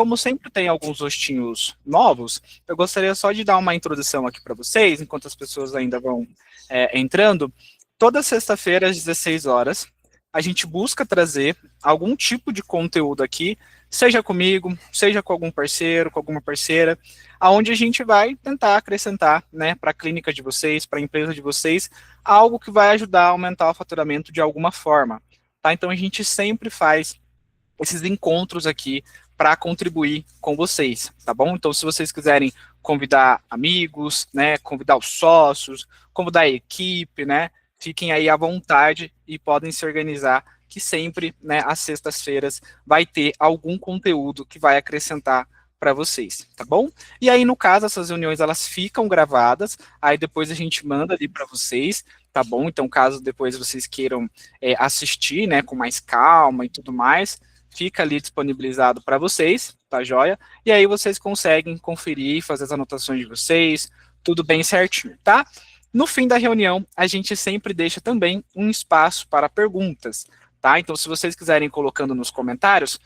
como sempre tem alguns rostinhos novos, eu gostaria só de dar uma introdução aqui para vocês, enquanto as pessoas ainda vão entrando. Toda sexta-feira, às 16 horas, a gente busca trazer algum tipo de conteúdo aqui, seja comigo, seja com algum parceiro, com alguma parceira, aonde a gente vai tentar acrescentar, né, para a clínica de vocês, para a empresa de vocês, algo que vai ajudar a aumentar o faturamento de alguma forma. Tá? Então a gente sempre faz esses encontros aqui para contribuir com vocês, tá bom? Então, se vocês quiserem convidar amigos, né, convidar os sócios, convidar a equipe, né, fiquem aí à vontade e podem se organizar, que sempre, né, às sextas-feiras vai ter algum conteúdo que vai acrescentar para vocês, tá bom? E aí, no caso, essas reuniões, elas ficam gravadas, aí depois a gente manda ali para vocês, tá bom? Então, caso depois vocês queiram assistir, né, com mais calma e tudo mais, fica ali disponibilizado para vocês, tá joia? E aí vocês conseguem conferir, fazer as anotações de vocês, tudo bem certinho, tá? No fim da reunião, a gente sempre deixa também um espaço para perguntas, tá? Então, se vocês quiserem ir colocando nos comentários,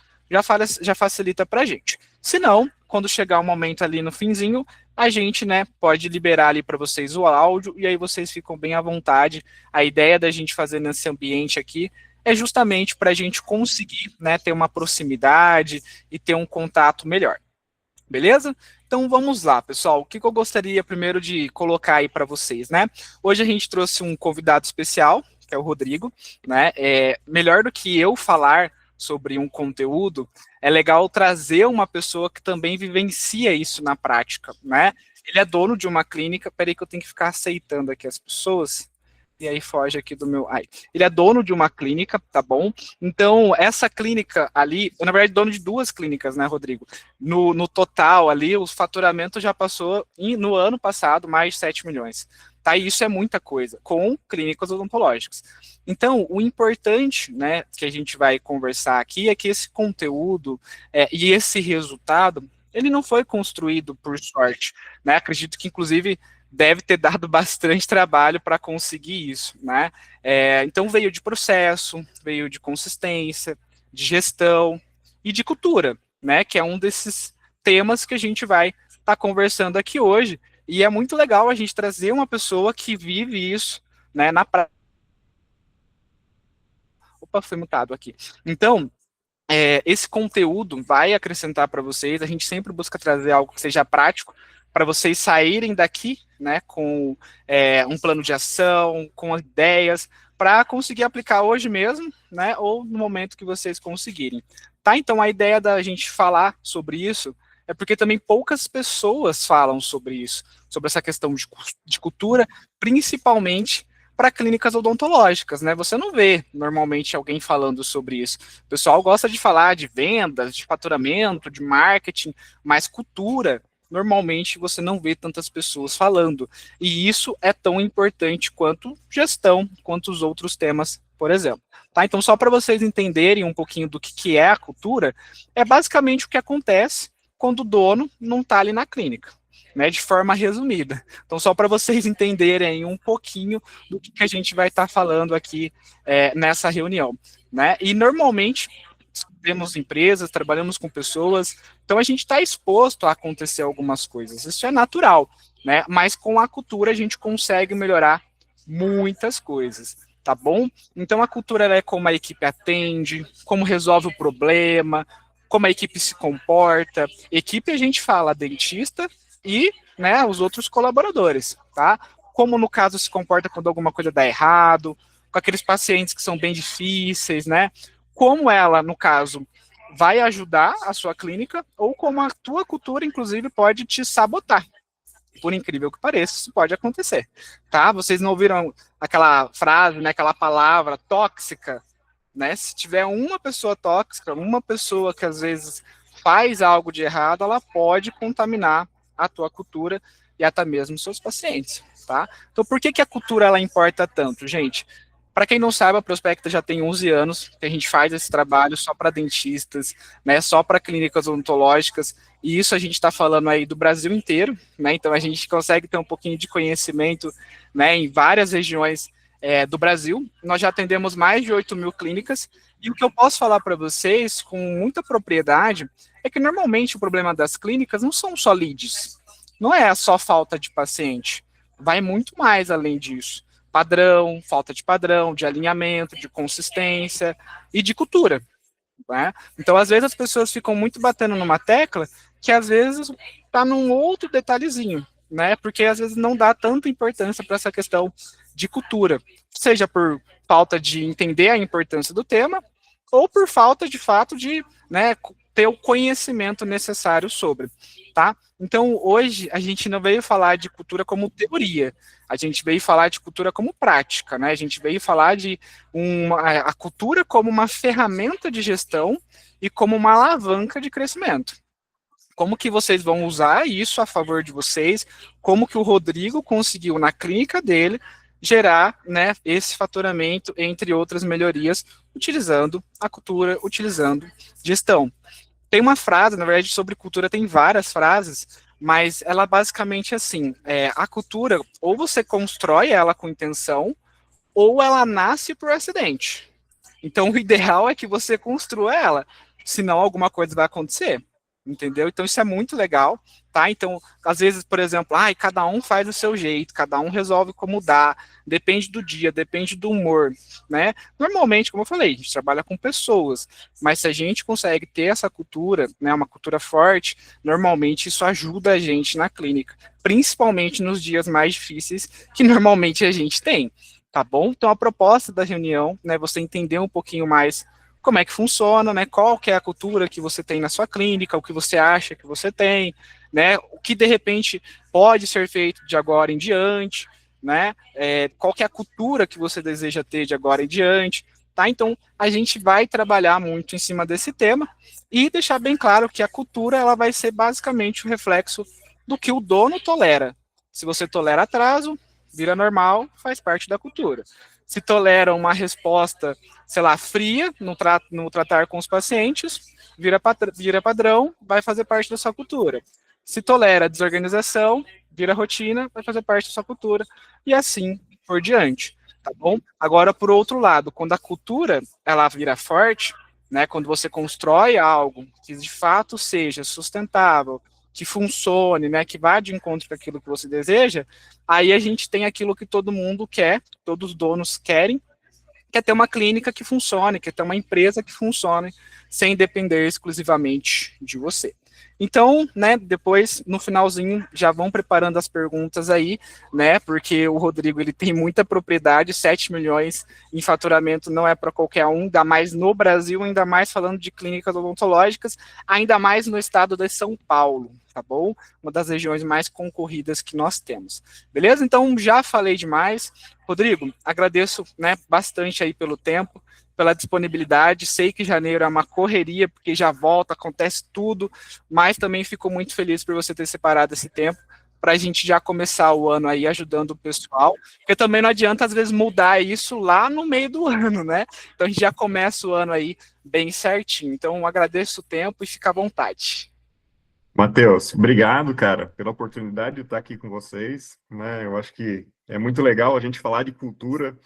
já facilita para a gente. Se não, quando chegar o momento ali no finzinho, a gente, né, pode liberar ali para vocês o áudio e aí vocês ficam bem à vontade. A ideia da gente fazer nesse ambiente aqui é justamente para a gente conseguir, né, ter uma proximidade e ter um contato melhor. Beleza? Então vamos lá, pessoal. O que eu gostaria primeiro de colocar aí para vocês, né? Hoje a gente trouxe um convidado especial, que é o Rodrigo, né? Melhor do que eu falar sobre um conteúdo, é legal trazer uma pessoa que também vivencia isso na prática, né? Ele é dono de uma clínica. Peraí que eu tenho que ficar aceitando aqui as pessoas. E aí foge aqui do meu... Ele é dono de uma clínica, tá bom? Então, essa clínica ali, na verdade, dono de 2 clínicas, né, Rodrigo? No total ali, o faturamento já passou, no ano passado, mais de 7 milhões. Tá? E isso é muita coisa, com clínicas odontológicas. Então, o importante, né, que a gente vai conversar aqui é que esse conteúdo e esse resultado, ele não foi construído por sorte, né? Acredito que, inclusive, deve ter dado bastante trabalho para conseguir isso, né? Então veio de processo, veio de consistência, de gestão e de cultura, né? Que é um desses temas que a gente vai estar conversando aqui hoje. E é muito legal a gente trazer uma pessoa que vive isso, né? Na prática. Opa, foi mutado aqui. Então, esse conteúdo vai acrescentar para vocês. A gente sempre busca trazer algo que seja prático para vocês saírem daqui, né, com um plano de ação, com ideias, para conseguir aplicar hoje mesmo, né, ou no momento que vocês conseguirem. Tá? Então, a ideia da gente falar sobre isso é porque também poucas pessoas falam sobre isso, sobre essa questão de cultura, principalmente para clínicas odontológicas, né? Você não vê normalmente alguém falando sobre isso. O pessoal gosta de falar de vendas, de faturamento, de marketing, mas cultura, normalmente você não vê tantas pessoas falando. E isso é tão importante quanto gestão, quanto os outros temas, por exemplo. Tá? Então, só para vocês entenderem um pouquinho do que é a cultura, é basicamente o que acontece quando o dono não está ali na clínica, né, de forma resumida. Então, só para vocês entenderem um pouquinho do que a gente vai estar falando aqui nessa reunião, né? E normalmente temos empresas, trabalhamos com pessoas, então a gente está exposto a acontecer algumas coisas. Isso é natural, né? Mas com a cultura a gente consegue melhorar muitas coisas, tá bom? Então a cultura é como a equipe atende, como resolve o problema, como a equipe se comporta. Equipe a gente fala dentista e, né, os outros colaboradores, tá? Como no caso se comporta quando alguma coisa dá errado, com aqueles pacientes que são bem difíceis, né? Como ela, no caso, vai ajudar a sua clínica ou como a tua cultura, inclusive, pode te sabotar. Por incrível que pareça, isso pode acontecer, tá? Vocês não ouviram aquela frase, né, aquela palavra tóxica, né? Se tiver uma pessoa tóxica, uma pessoa que às vezes faz algo de errado, ela pode contaminar a tua cultura e até mesmo seus pacientes, tá? Então, por que a cultura ela importa tanto, gente? Para quem não sabe, a Prospecta já tem 11 anos que a gente faz esse trabalho só para dentistas, né, só para clínicas odontológicas, e isso a gente está falando aí do Brasil inteiro, né, então a gente consegue ter um pouquinho de conhecimento, né, em várias regiões do Brasil. Nós já atendemos mais de 8 mil clínicas, e o que eu posso falar para vocês com muita propriedade é que normalmente o problema das clínicas não são só leads, não é só falta de paciente, vai muito mais além disso. Padrão, falta de padrão, de alinhamento, de consistência e de cultura. Né? Então, às vezes, as pessoas ficam muito batendo numa tecla que, às vezes, está num outro detalhezinho, né? Porque, às vezes, não dá tanta importância para essa questão de cultura, seja por falta de entender a importância do tema, ou por falta, de fato, de, né, ter o conhecimento necessário sobre, tá? Então, hoje, a gente não veio falar de cultura como teoria, a gente veio falar de cultura como prática, né? A gente veio falar de a cultura como uma ferramenta de gestão e como uma alavanca de crescimento. Como que vocês vão usar isso a favor de vocês? Como que o Rodrigo conseguiu, na clínica dele, gerar, né, esse faturamento, entre outras melhorias, utilizando a cultura, utilizando gestão. Tem uma frase, na verdade, sobre cultura tem várias frases, mas ela basicamente é assim, a cultura, ou você constrói ela com intenção, ou ela nasce por acidente. Então, o ideal é que você construa ela, senão alguma coisa vai acontecer, entendeu? Então, isso é muito legal, tá? Então, às vezes, por exemplo, cada um faz o seu jeito, cada um resolve como dá, depende do dia, depende do humor, né? Normalmente, como eu falei, a gente trabalha com pessoas, mas se a gente consegue ter essa cultura, né, uma cultura forte, normalmente isso ajuda a gente na clínica, principalmente nos dias mais difíceis que normalmente a gente tem. Tá bom? Então, a proposta da reunião, né, você entender um pouquinho mais como é que funciona, né, qual que é a cultura que você tem na sua clínica, o que você acha que você tem, né, o que, de repente, pode ser feito de agora em diante, né, qual que é a cultura que você deseja ter de agora em diante, tá? Então, a gente vai trabalhar muito em cima desse tema e deixar bem claro que a cultura, ela vai ser basicamente o reflexo do que o dono tolera. Se você tolera atraso, vira normal, faz parte da cultura. Se tolera uma resposta, sei lá, fria no tratar com os pacientes, vira padrão, vai fazer parte da sua cultura. Se tolera desorganização, vira rotina, vai fazer parte da sua cultura, e assim por diante, tá bom? Agora, por outro lado, quando a cultura, ela vira forte, né, quando você constrói algo que de fato seja sustentável, que funcione, né, que vá de encontro com aquilo que você deseja, aí a gente tem aquilo que todo mundo quer, todos os donos querem, que é ter uma clínica que funcione, que é ter uma empresa que funcione, sem depender exclusivamente de você. Então, né, depois, no finalzinho, já vão preparando as perguntas aí, né, porque o Rodrigo, ele tem muita propriedade, 7 milhões em faturamento não é para qualquer um, ainda mais no Brasil, ainda mais falando de clínicas odontológicas, ainda mais no estado de São Paulo, tá bom? Uma das regiões mais concorridas que nós temos. Beleza? Então, já falei demais. Rodrigo, agradeço, né, bastante aí pelo tempo, pela disponibilidade. Sei que janeiro é uma correria, porque já volta, acontece tudo, mas também fico muito feliz por você ter separado esse tempo para a gente já começar o ano aí ajudando o pessoal, porque também não adianta, às vezes, mudar isso lá no meio do ano, né? Então, a gente já começa o ano aí bem certinho. Então, agradeço o tempo e fica à vontade. Matheus, obrigado, cara, pela oportunidade de estar aqui com vocês, né? Eu acho que é muito legal a gente falar de cultura,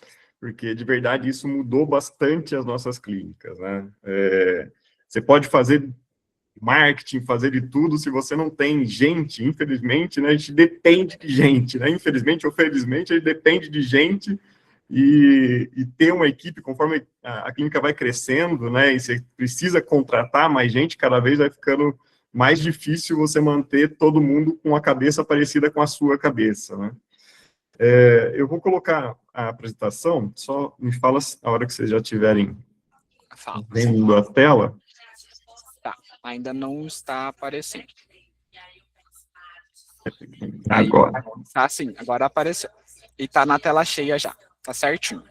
porque de verdade isso mudou bastante as nossas clínicas, né? Você pode fazer marketing, fazer de tudo, se você não tem gente, infelizmente, né? A gente depende de gente, né? Infelizmente ou felizmente, a gente depende de gente e ter uma equipe, conforme a clínica vai crescendo, né? E você precisa contratar mais gente, cada vez vai ficando mais difícil você manter todo mundo com a cabeça parecida com a sua cabeça, né? Eu vou colocar a apresentação, só me fala a hora que vocês já estiverem vendo a tela. Tá, ainda não está aparecendo. Agora. Tá sim, agora apareceu. E tá na tela cheia já, tá certinho.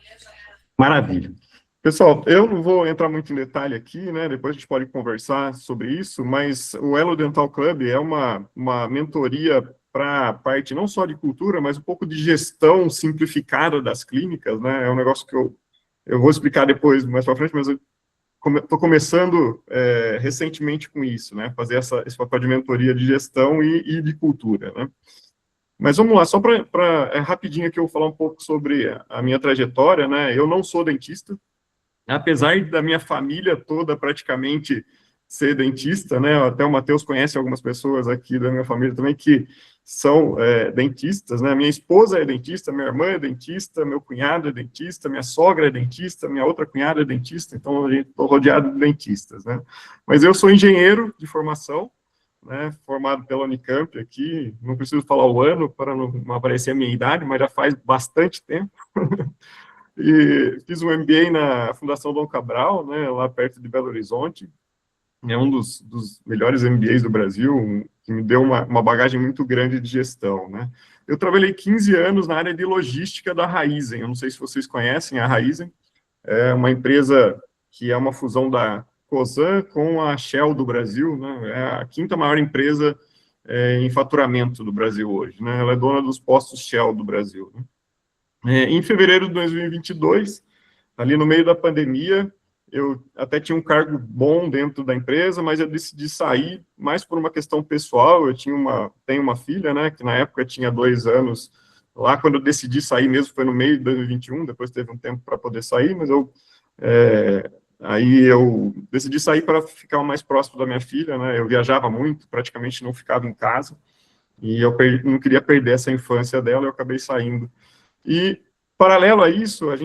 Maravilha. Pessoal, eu não vou entrar muito em detalhe aqui, né? Depois a gente pode conversar sobre isso, mas o Elo Dental Club é uma mentoria para a parte não só de cultura, mas um pouco de gestão simplificada das clínicas, né? É um negócio que eu vou explicar depois, mais para frente, mas eu estou começando recentemente com isso, né? Fazer esse papel de mentoria de gestão e de cultura, né? Mas vamos lá, só para rapidinho aqui eu vou falar um pouco sobre a minha trajetória, né? Eu não sou dentista, apesar da minha família toda praticamente ser dentista, né? Até o Matheus conhece algumas pessoas aqui da minha família também que são dentistas, né? Minha esposa é dentista, minha irmã é dentista, meu cunhado é dentista, minha sogra é dentista, minha outra cunhada é dentista, então a gente estou rodeado de dentistas, né? Mas eu sou engenheiro de formação, né? Formado pela Unicamp aqui, não preciso falar o ano para não aparecer a minha idade, mas já faz bastante tempo. E fiz um MBA na Fundação Dom Cabral, né? Lá perto de Belo Horizonte. É um dos melhores MBAs do Brasil, que me deu uma bagagem muito grande de gestão, né? Eu trabalhei 15 anos na área de logística da Raizen, eu não sei se vocês conhecem a Raizen, é uma empresa que é uma fusão da Cosan com a Shell do Brasil, né? É a quinta maior empresa em faturamento do Brasil hoje, né? Ela é dona dos postos Shell do Brasil, né? Em fevereiro de 2022, ali no meio da pandemia, eu até tinha um cargo bom dentro da empresa, mas eu decidi sair mais por uma questão pessoal. Eu tenho uma filha, né, que na época tinha 2 anos. Lá, quando eu decidi sair mesmo, foi no meio de 2021, depois teve um tempo para poder sair, mas aí eu decidi sair para ficar mais próximo da minha filha, né, eu viajava muito, praticamente não ficava em casa, e eu não queria perder essa infância dela, eu acabei saindo. E, paralelo a isso, a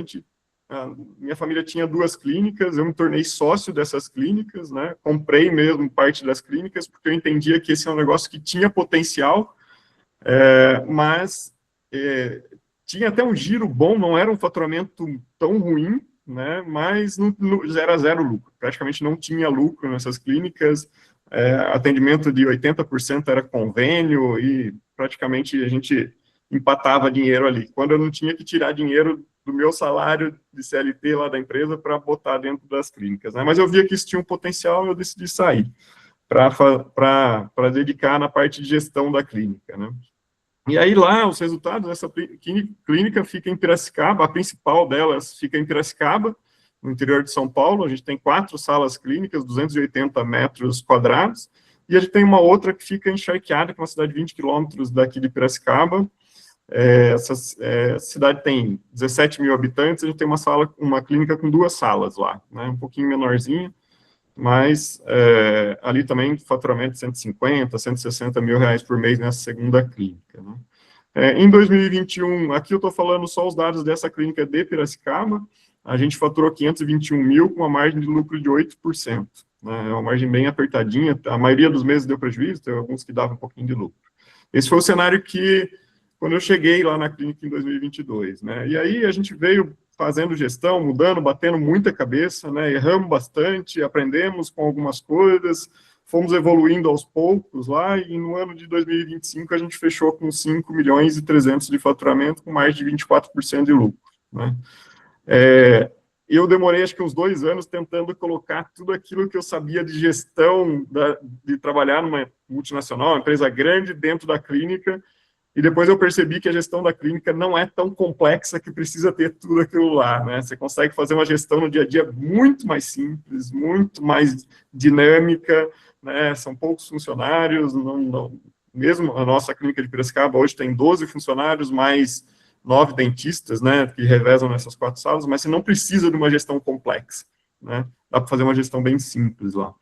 minha família tinha 2 clínicas, eu me tornei sócio dessas clínicas, né? Comprei mesmo parte das clínicas, porque eu entendia que esse é um negócio que tinha potencial, mas tinha até um giro bom, não era um faturamento tão ruim, né? Mas era zero lucro, praticamente não tinha lucro nessas clínicas, atendimento de 80% era convênio, e praticamente a gente empatava dinheiro ali, quando eu não tinha que tirar dinheiro do meu salário de CLT lá da empresa para botar dentro das clínicas, né? Mas eu via que isso tinha um potencial e eu decidi sair para dedicar na parte de gestão da clínica, né? E aí lá, os resultados dessa clínica fica em Piracicaba, a principal delas fica em Piracicaba, no interior de São Paulo. A gente tem 4 salas clínicas, 280 metros quadrados, e a gente tem uma outra que fica em Charqueada, que é uma cidade de 20 quilômetros daqui de Piracicaba. Essa cidade tem 17 mil habitantes, a gente tem uma clínica com 2 salas lá, né, um pouquinho menorzinha, mas ali também faturamento de 150, 160 mil reais por mês nessa segunda clínica, né. Em 2021, aqui eu estou falando só os dados dessa clínica de Piracicaba, a gente faturou 521 mil com uma margem de lucro de 8%, né, é uma margem bem apertadinha, a maioria dos meses deu prejuízo, tem alguns que davam um pouquinho de lucro. Esse foi o cenário que quando eu cheguei lá na clínica em 2022, né? E aí a gente veio fazendo gestão, mudando, batendo muita cabeça, né? Erramos bastante, aprendemos com algumas coisas, fomos evoluindo aos poucos lá, e no ano de 2025 a gente fechou com 5 milhões e 300 de faturamento, com mais de 24% de lucro, né? Eu demorei acho que uns 2 anos tentando colocar tudo aquilo que eu sabia de gestão, de trabalhar numa multinacional, uma empresa grande, dentro da clínica. E depois eu percebi que a gestão da clínica não é tão complexa que precisa ter tudo aquilo lá, né? Você consegue fazer uma gestão no dia a dia muito mais simples, muito mais dinâmica, né? São poucos funcionários, mesmo a nossa clínica de Piracicaba hoje tem 12 funcionários, mais 9 dentistas, né? Que revezam nessas 4 salas, mas você não precisa de uma gestão complexa, né? Dá para fazer uma gestão bem simples lá.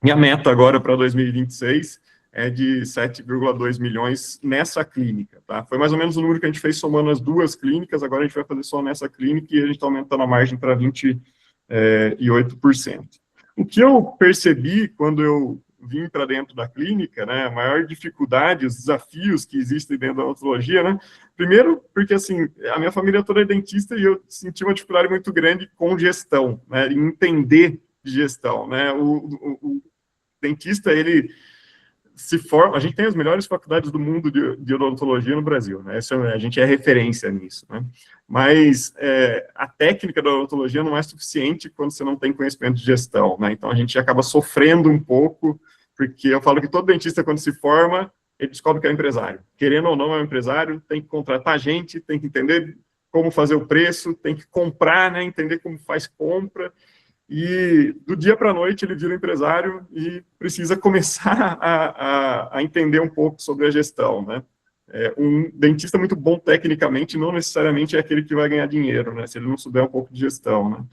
Minha meta agora para 2026 é de 7,2 milhões nessa clínica, tá? Foi mais ou menos o número que a gente fez somando as 2 clínicas, agora a gente vai fazer só nessa clínica e a gente está aumentando a margem para 28%. O que eu percebi quando eu vim para dentro da clínica, né, a maior dificuldade, os desafios que existem dentro da odontologia, né, primeiro porque, assim, a minha família toda é dentista e eu senti uma dificuldade muito grande com gestão, né, em entender de gestão, né, o dentista, ele se forma, a gente tem as melhores faculdades do mundo de odontologia no Brasil, né? A gente é referência nisso, né? Mas a técnica da odontologia não é suficiente quando você não tem conhecimento de gestão, né? Então a gente acaba sofrendo um pouco, porque eu falo que todo dentista, quando se forma, ele descobre que é empresário. Querendo ou não, é um empresário, tem que contratar gente, tem que entender como fazer o preço, tem que comprar, né? Entender como faz compra. E do dia para a noite ele vira empresário e precisa começar a entender um pouco sobre a gestão, né? Um dentista muito bom tecnicamente não necessariamente é aquele que vai ganhar dinheiro, né? Se ele não souber um pouco de gestão, né?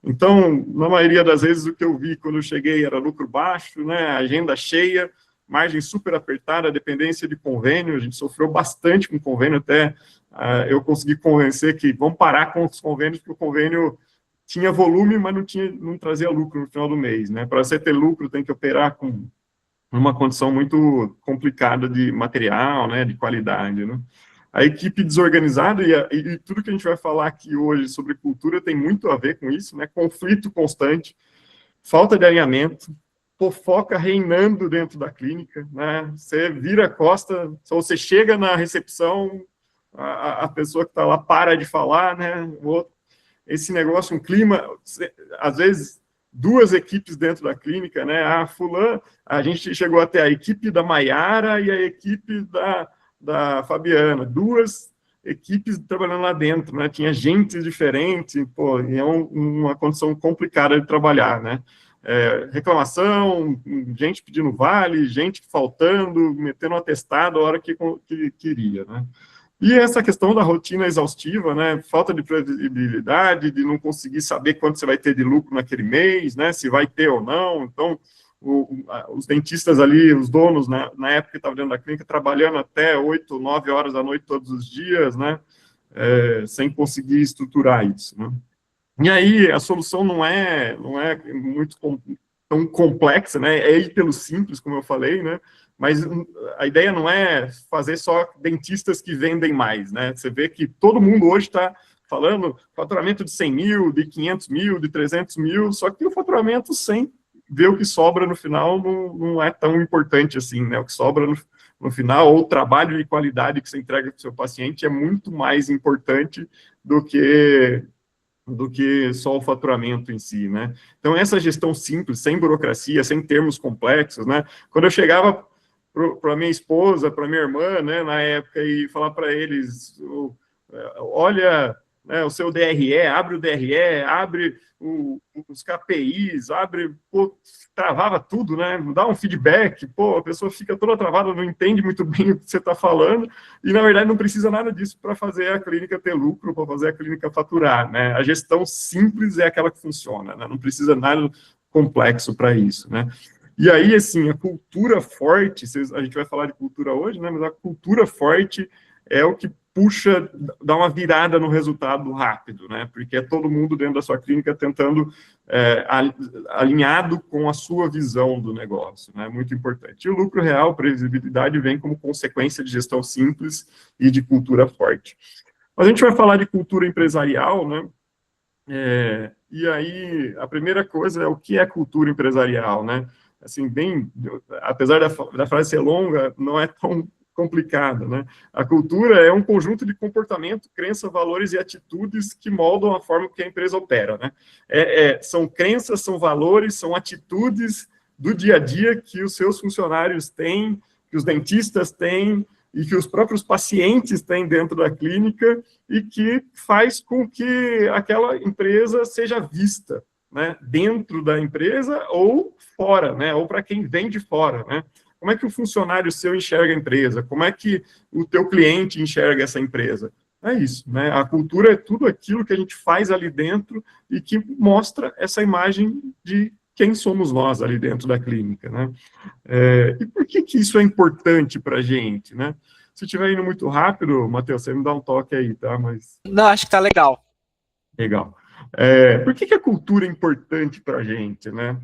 Então, na maioria das vezes, o que eu vi quando eu cheguei era lucro baixo, né? Agenda cheia, margem super apertada, dependência de convênio. A gente sofreu bastante com convênio, até eu consegui convencer que vamos parar com os convênios, porque o convênio tinha volume, mas não trazia lucro no final do mês, né? Para você ter lucro, tem que operar com uma condição muito complicada de material, né, de qualidade, né? A equipe desorganizada e tudo que a gente vai falar aqui hoje sobre cultura tem muito a ver com isso, né? Conflito constante, falta de alinhamento, fofoca reinando dentro da clínica, né? Você vira a costa, só você chega na recepção, a pessoa que está lá para de falar, né? Esse negócio, um clima, às vezes duas equipes dentro da clínica, né? A gente chegou até a equipe da Maiara e a equipe da Fabiana, duas equipes trabalhando lá dentro, né? Tinha gente diferente, pô, e é uma condição complicada de trabalhar, né? Reclamação, gente pedindo vale, gente faltando, metendo um atestado a hora que queria, né? E essa questão da rotina exaustiva, né, falta de previsibilidade, de não conseguir saber quanto você vai ter de lucro naquele mês, né, se vai ter ou não. Então, os dentistas ali, os donos, na época que estavam dentro da clínica, trabalhando até 8, 9 horas da noite todos os dias, né, sem conseguir estruturar isso, né. E aí, a solução não é muito tão complexa, né, é ir pelo simples, como eu falei, né, mas a ideia não é fazer só dentistas que vendem mais, né? Você vê que todo mundo hoje está falando faturamento de 100 mil, de 500 mil, de 300 mil, só que o faturamento sem ver o que sobra no final não é tão importante assim, né? O que sobra no final, ou o trabalho de qualidade que você entrega para o seu paciente é muito mais importante do que só o faturamento em si, né? Então, essa gestão simples, sem burocracia, sem termos complexos, né? Quando eu chegava para minha esposa, para minha irmã, né, na época, e falar para eles, olha, né, o seu DRE, abre o DRE, abre os KPIs, pô, travava tudo, né, dá um feedback, pô, a pessoa fica toda travada, não entende muito bem o que você está falando, e na verdade não precisa nada disso para fazer a clínica ter lucro, para fazer a clínica faturar, né, a gestão simples é aquela que funciona, né, não precisa nada complexo para isso, né. E aí, assim, a cultura forte, a gente vai falar de cultura hoje, né, mas a cultura forte é o que puxa, dá uma virada no resultado rápido, né, porque é todo mundo dentro da sua clínica tentando, alinhado com a sua visão do negócio, né, muito importante. E o lucro real, previsibilidade, vem como consequência de gestão simples e de cultura forte. Mas a gente vai falar de cultura empresarial, né, e aí a primeira coisa é o que é cultura empresarial, né, assim, apesar da frase ser longa, não é tão complicada, né? A cultura é um conjunto de comportamento, crença, valores e atitudes que moldam a forma que a empresa opera, né? São crenças, são valores, são atitudes do dia a dia que os seus funcionários têm, que os dentistas têm e que os próprios pacientes têm dentro da clínica e que faz com que aquela empresa seja vista, né, dentro da empresa ou fora, né, ou para quem vem de fora, né? Como é que o funcionário seu enxerga a empresa? Como é que o teu cliente enxerga essa empresa? É isso, né? A cultura é tudo aquilo que a gente faz ali dentro e que mostra essa imagem de quem somos nós ali dentro da clínica, né? E por que isso é importante para a gente, né? Se estiver indo muito rápido, Matheus, você me dá um toque aí, tá? Mas... Não, acho que tá legal. Legal. Por que a cultura é importante para a gente, né?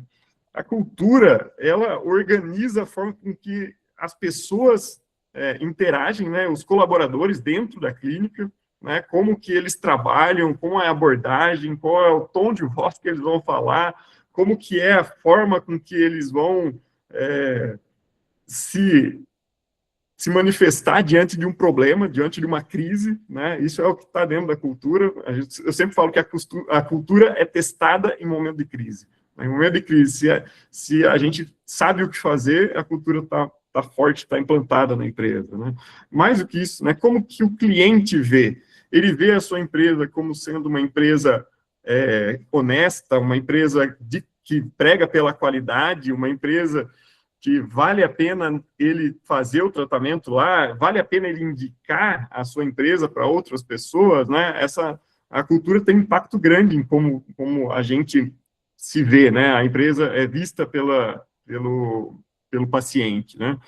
A cultura, ela organiza a forma com que as pessoas interagem, né? Os colaboradores dentro da clínica, né? Como que eles trabalham, como é a abordagem, qual é o tom de voz que eles vão falar, como que é a forma com que eles vão se manifestar diante de um problema, diante de uma crise, né? Isso é o que está dentro da cultura. Eu sempre falo que a cultura é testada em momento de crise. Em momento de crise, se a gente sabe o que fazer, a cultura está forte, está implantada na empresa, né? Mais do que isso, né? Como que o cliente vê? Ele vê a sua empresa como sendo uma empresa honesta, uma empresa que prega pela qualidade, uma empresa que vale a pena ele fazer o tratamento lá, vale a pena ele indicar a sua empresa para outras pessoas, né? A cultura tem um impacto grande em como a gente se vê, né? A empresa é vista pelo paciente, né?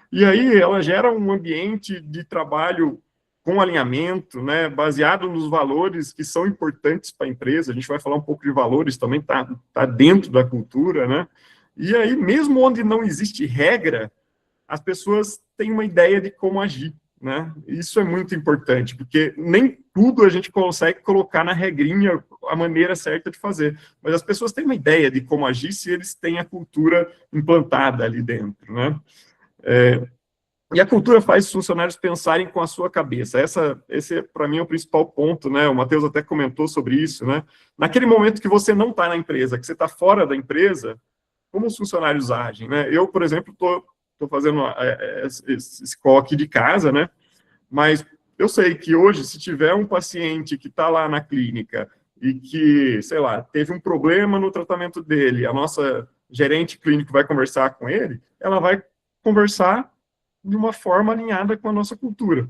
E aí ela gera um ambiente de trabalho com alinhamento, né, baseado nos valores que são importantes para a empresa. A gente vai falar um pouco de valores também, tá dentro da cultura, né? E aí, mesmo onde não existe regra, as pessoas têm uma ideia de como agir, né? Isso é muito importante, porque nem tudo a gente consegue colocar na regrinha a maneira certa de fazer, mas as pessoas têm uma ideia de como agir se eles têm a cultura implantada ali dentro, né? E a cultura faz os funcionários pensarem com a sua cabeça. Esse, para mim, é o principal ponto, né? O Matheus até comentou sobre isso, né? Naquele momento que você não está na empresa, que você está fora da empresa, como os funcionários agem, né? Eu, por exemplo, estou fazendo esse call aqui de casa, né? Mas eu sei que hoje, se tiver um paciente que está lá na clínica e que, sei lá, teve um problema no tratamento dele, a nossa gerente clínico vai conversar com ele, ela vai conversar de uma forma alinhada com a nossa cultura,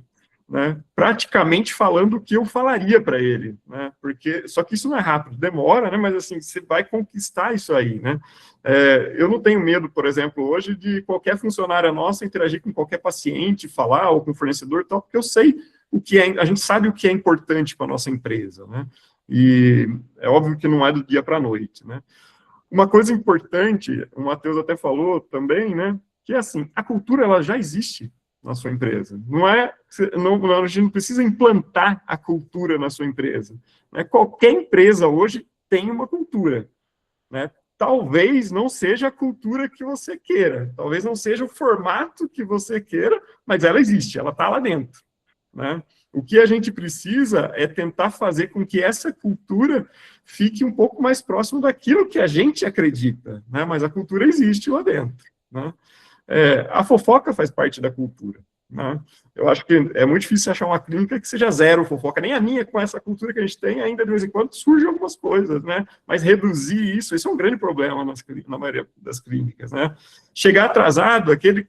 né? Praticamente falando o que eu falaria para ele, né? Porque, só que isso não é rápido, demora, né? Mas, assim, você vai conquistar isso aí, né? Eu não tenho medo, por exemplo, hoje, de qualquer funcionária nossa interagir com qualquer paciente, falar, ou com fornecedor e tal, porque eu sei a gente sabe o que é importante para a nossa empresa, né? E é óbvio que não é do dia para a noite, né? Uma coisa importante, o Matheus até falou também, né? Que é assim, a cultura ela já existe na sua empresa. A gente não precisa implantar a cultura na sua empresa, né? Qualquer empresa hoje tem uma cultura, né? Talvez não seja a cultura que você queira, talvez não seja o formato que você queira, mas ela existe, ela está lá dentro, né? O que a gente precisa é tentar fazer com que essa cultura fique um pouco mais próximo daquilo que a gente acredita, né? Mas a cultura existe lá dentro, né? A fofoca faz parte da cultura, né? Eu acho que é muito difícil achar uma clínica que seja zero fofoca, nem a minha, com essa cultura que a gente tem, ainda de vez em quando surgem algumas coisas, né? Mas reduzir isso é um grande problema na maioria das clínicas, né? Chegar atrasado, aquele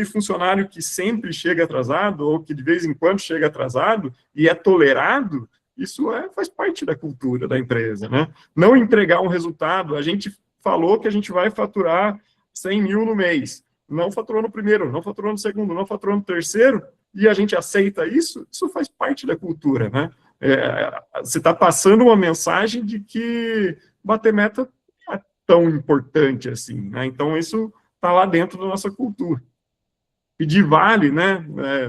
funcionário que sempre chega atrasado, ou que de vez em quando chega atrasado, e é tolerado, isso faz parte da cultura da empresa, né? Não entregar um resultado, a gente falou que a gente vai faturar 100 mil no mês, não faturou no primeiro, não faturou no segundo, não faturou no terceiro, e a gente aceita isso, isso faz parte da cultura, né? Você está passando uma mensagem de que bater meta não é tão importante assim, né? Então, isso está lá dentro da nossa cultura. Pedir vale, né?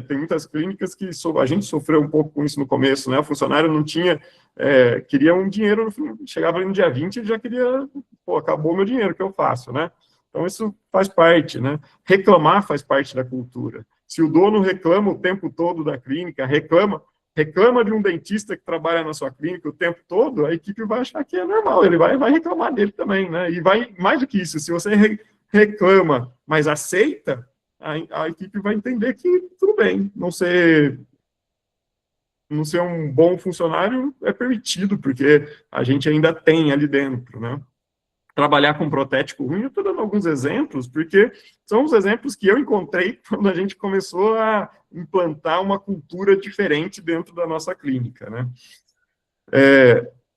Tem muitas clínicas que a gente sofreu um pouco com isso no começo, né? O funcionário não tinha, queria um dinheiro, chegava ali no dia 20 e já queria, acabou o meu dinheiro, o que eu faço, né? Então, isso faz parte, né? Reclamar faz parte da cultura. Se o dono reclama o tempo todo da clínica, reclama de um dentista que trabalha na sua clínica o tempo todo, a equipe vai achar que é normal, ele vai reclamar dele também, né? E vai, mais do que isso, se você reclama, mas aceita, a equipe vai entender que tudo bem, não ser um bom funcionário é permitido, porque a gente ainda tem ali dentro, né? Trabalhar com protético ruim, eu estou dando alguns exemplos, porque são os exemplos que eu encontrei quando a gente começou a implantar uma cultura diferente dentro da nossa clínica, né?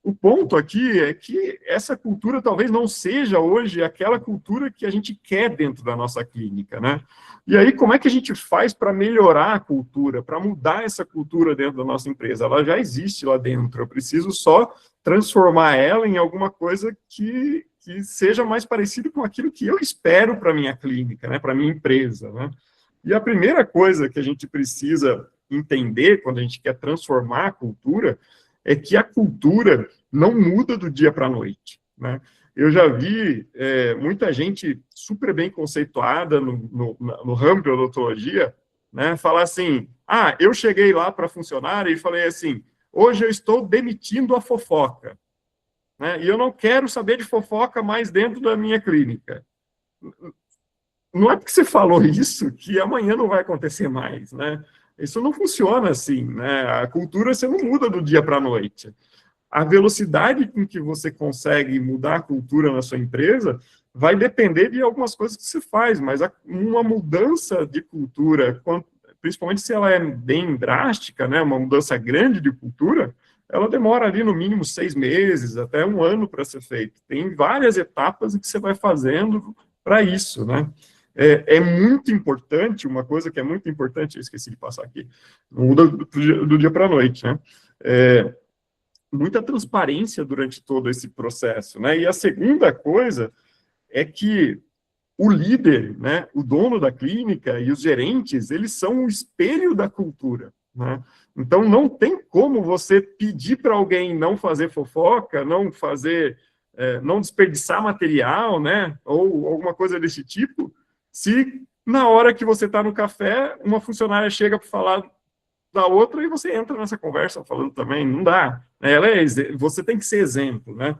O ponto aqui é que essa cultura talvez não seja hoje aquela cultura que a gente quer dentro da nossa clínica, né? E aí, como é que a gente faz para melhorar a cultura, para mudar essa cultura dentro da nossa empresa? Ela já existe lá dentro, eu preciso só transformar ela em alguma coisa que seja mais parecido com aquilo que eu espero para a minha clínica, né, para a minha empresa, né? E a primeira coisa que a gente precisa entender quando a gente quer transformar a cultura é que a cultura não muda do dia para a noite, né? Eu já vi muita gente super bem conceituada no ramo de odontologia, né, falar assim, eu cheguei lá para funcionária e falei assim, hoje eu estou demitindo a fofoca, né, e eu não quero saber de fofoca mais dentro da minha clínica. Não é porque você falou isso que amanhã não vai acontecer mais, né? Isso não funciona assim, né? A cultura você não muda do dia para a noite. A velocidade com que você consegue mudar a cultura na sua empresa vai depender de algumas coisas que se faz, mas uma mudança de cultura, principalmente se ela é bem drástica, né, uma mudança grande de cultura, ela demora ali no mínimo 6 meses, até 1 ano para ser feita. Tem várias etapas que você vai fazendo para isso, né? É muito importante, uma coisa que é muito importante, eu esqueci de passar aqui, não muda do dia para a noite, né? Muita transparência durante todo esse processo, né? E a segunda coisa é que o líder, né, o dono da clínica e os gerentes, eles são o espelho da cultura, né? Então, não tem como você pedir para alguém não fazer fofoca, não fazer, não desperdiçar material, né, ou alguma coisa desse tipo, se na hora que você está no café, uma funcionária chega para falar da outra e você entra nessa conversa falando também, não dá. Você tem que ser exemplo, né?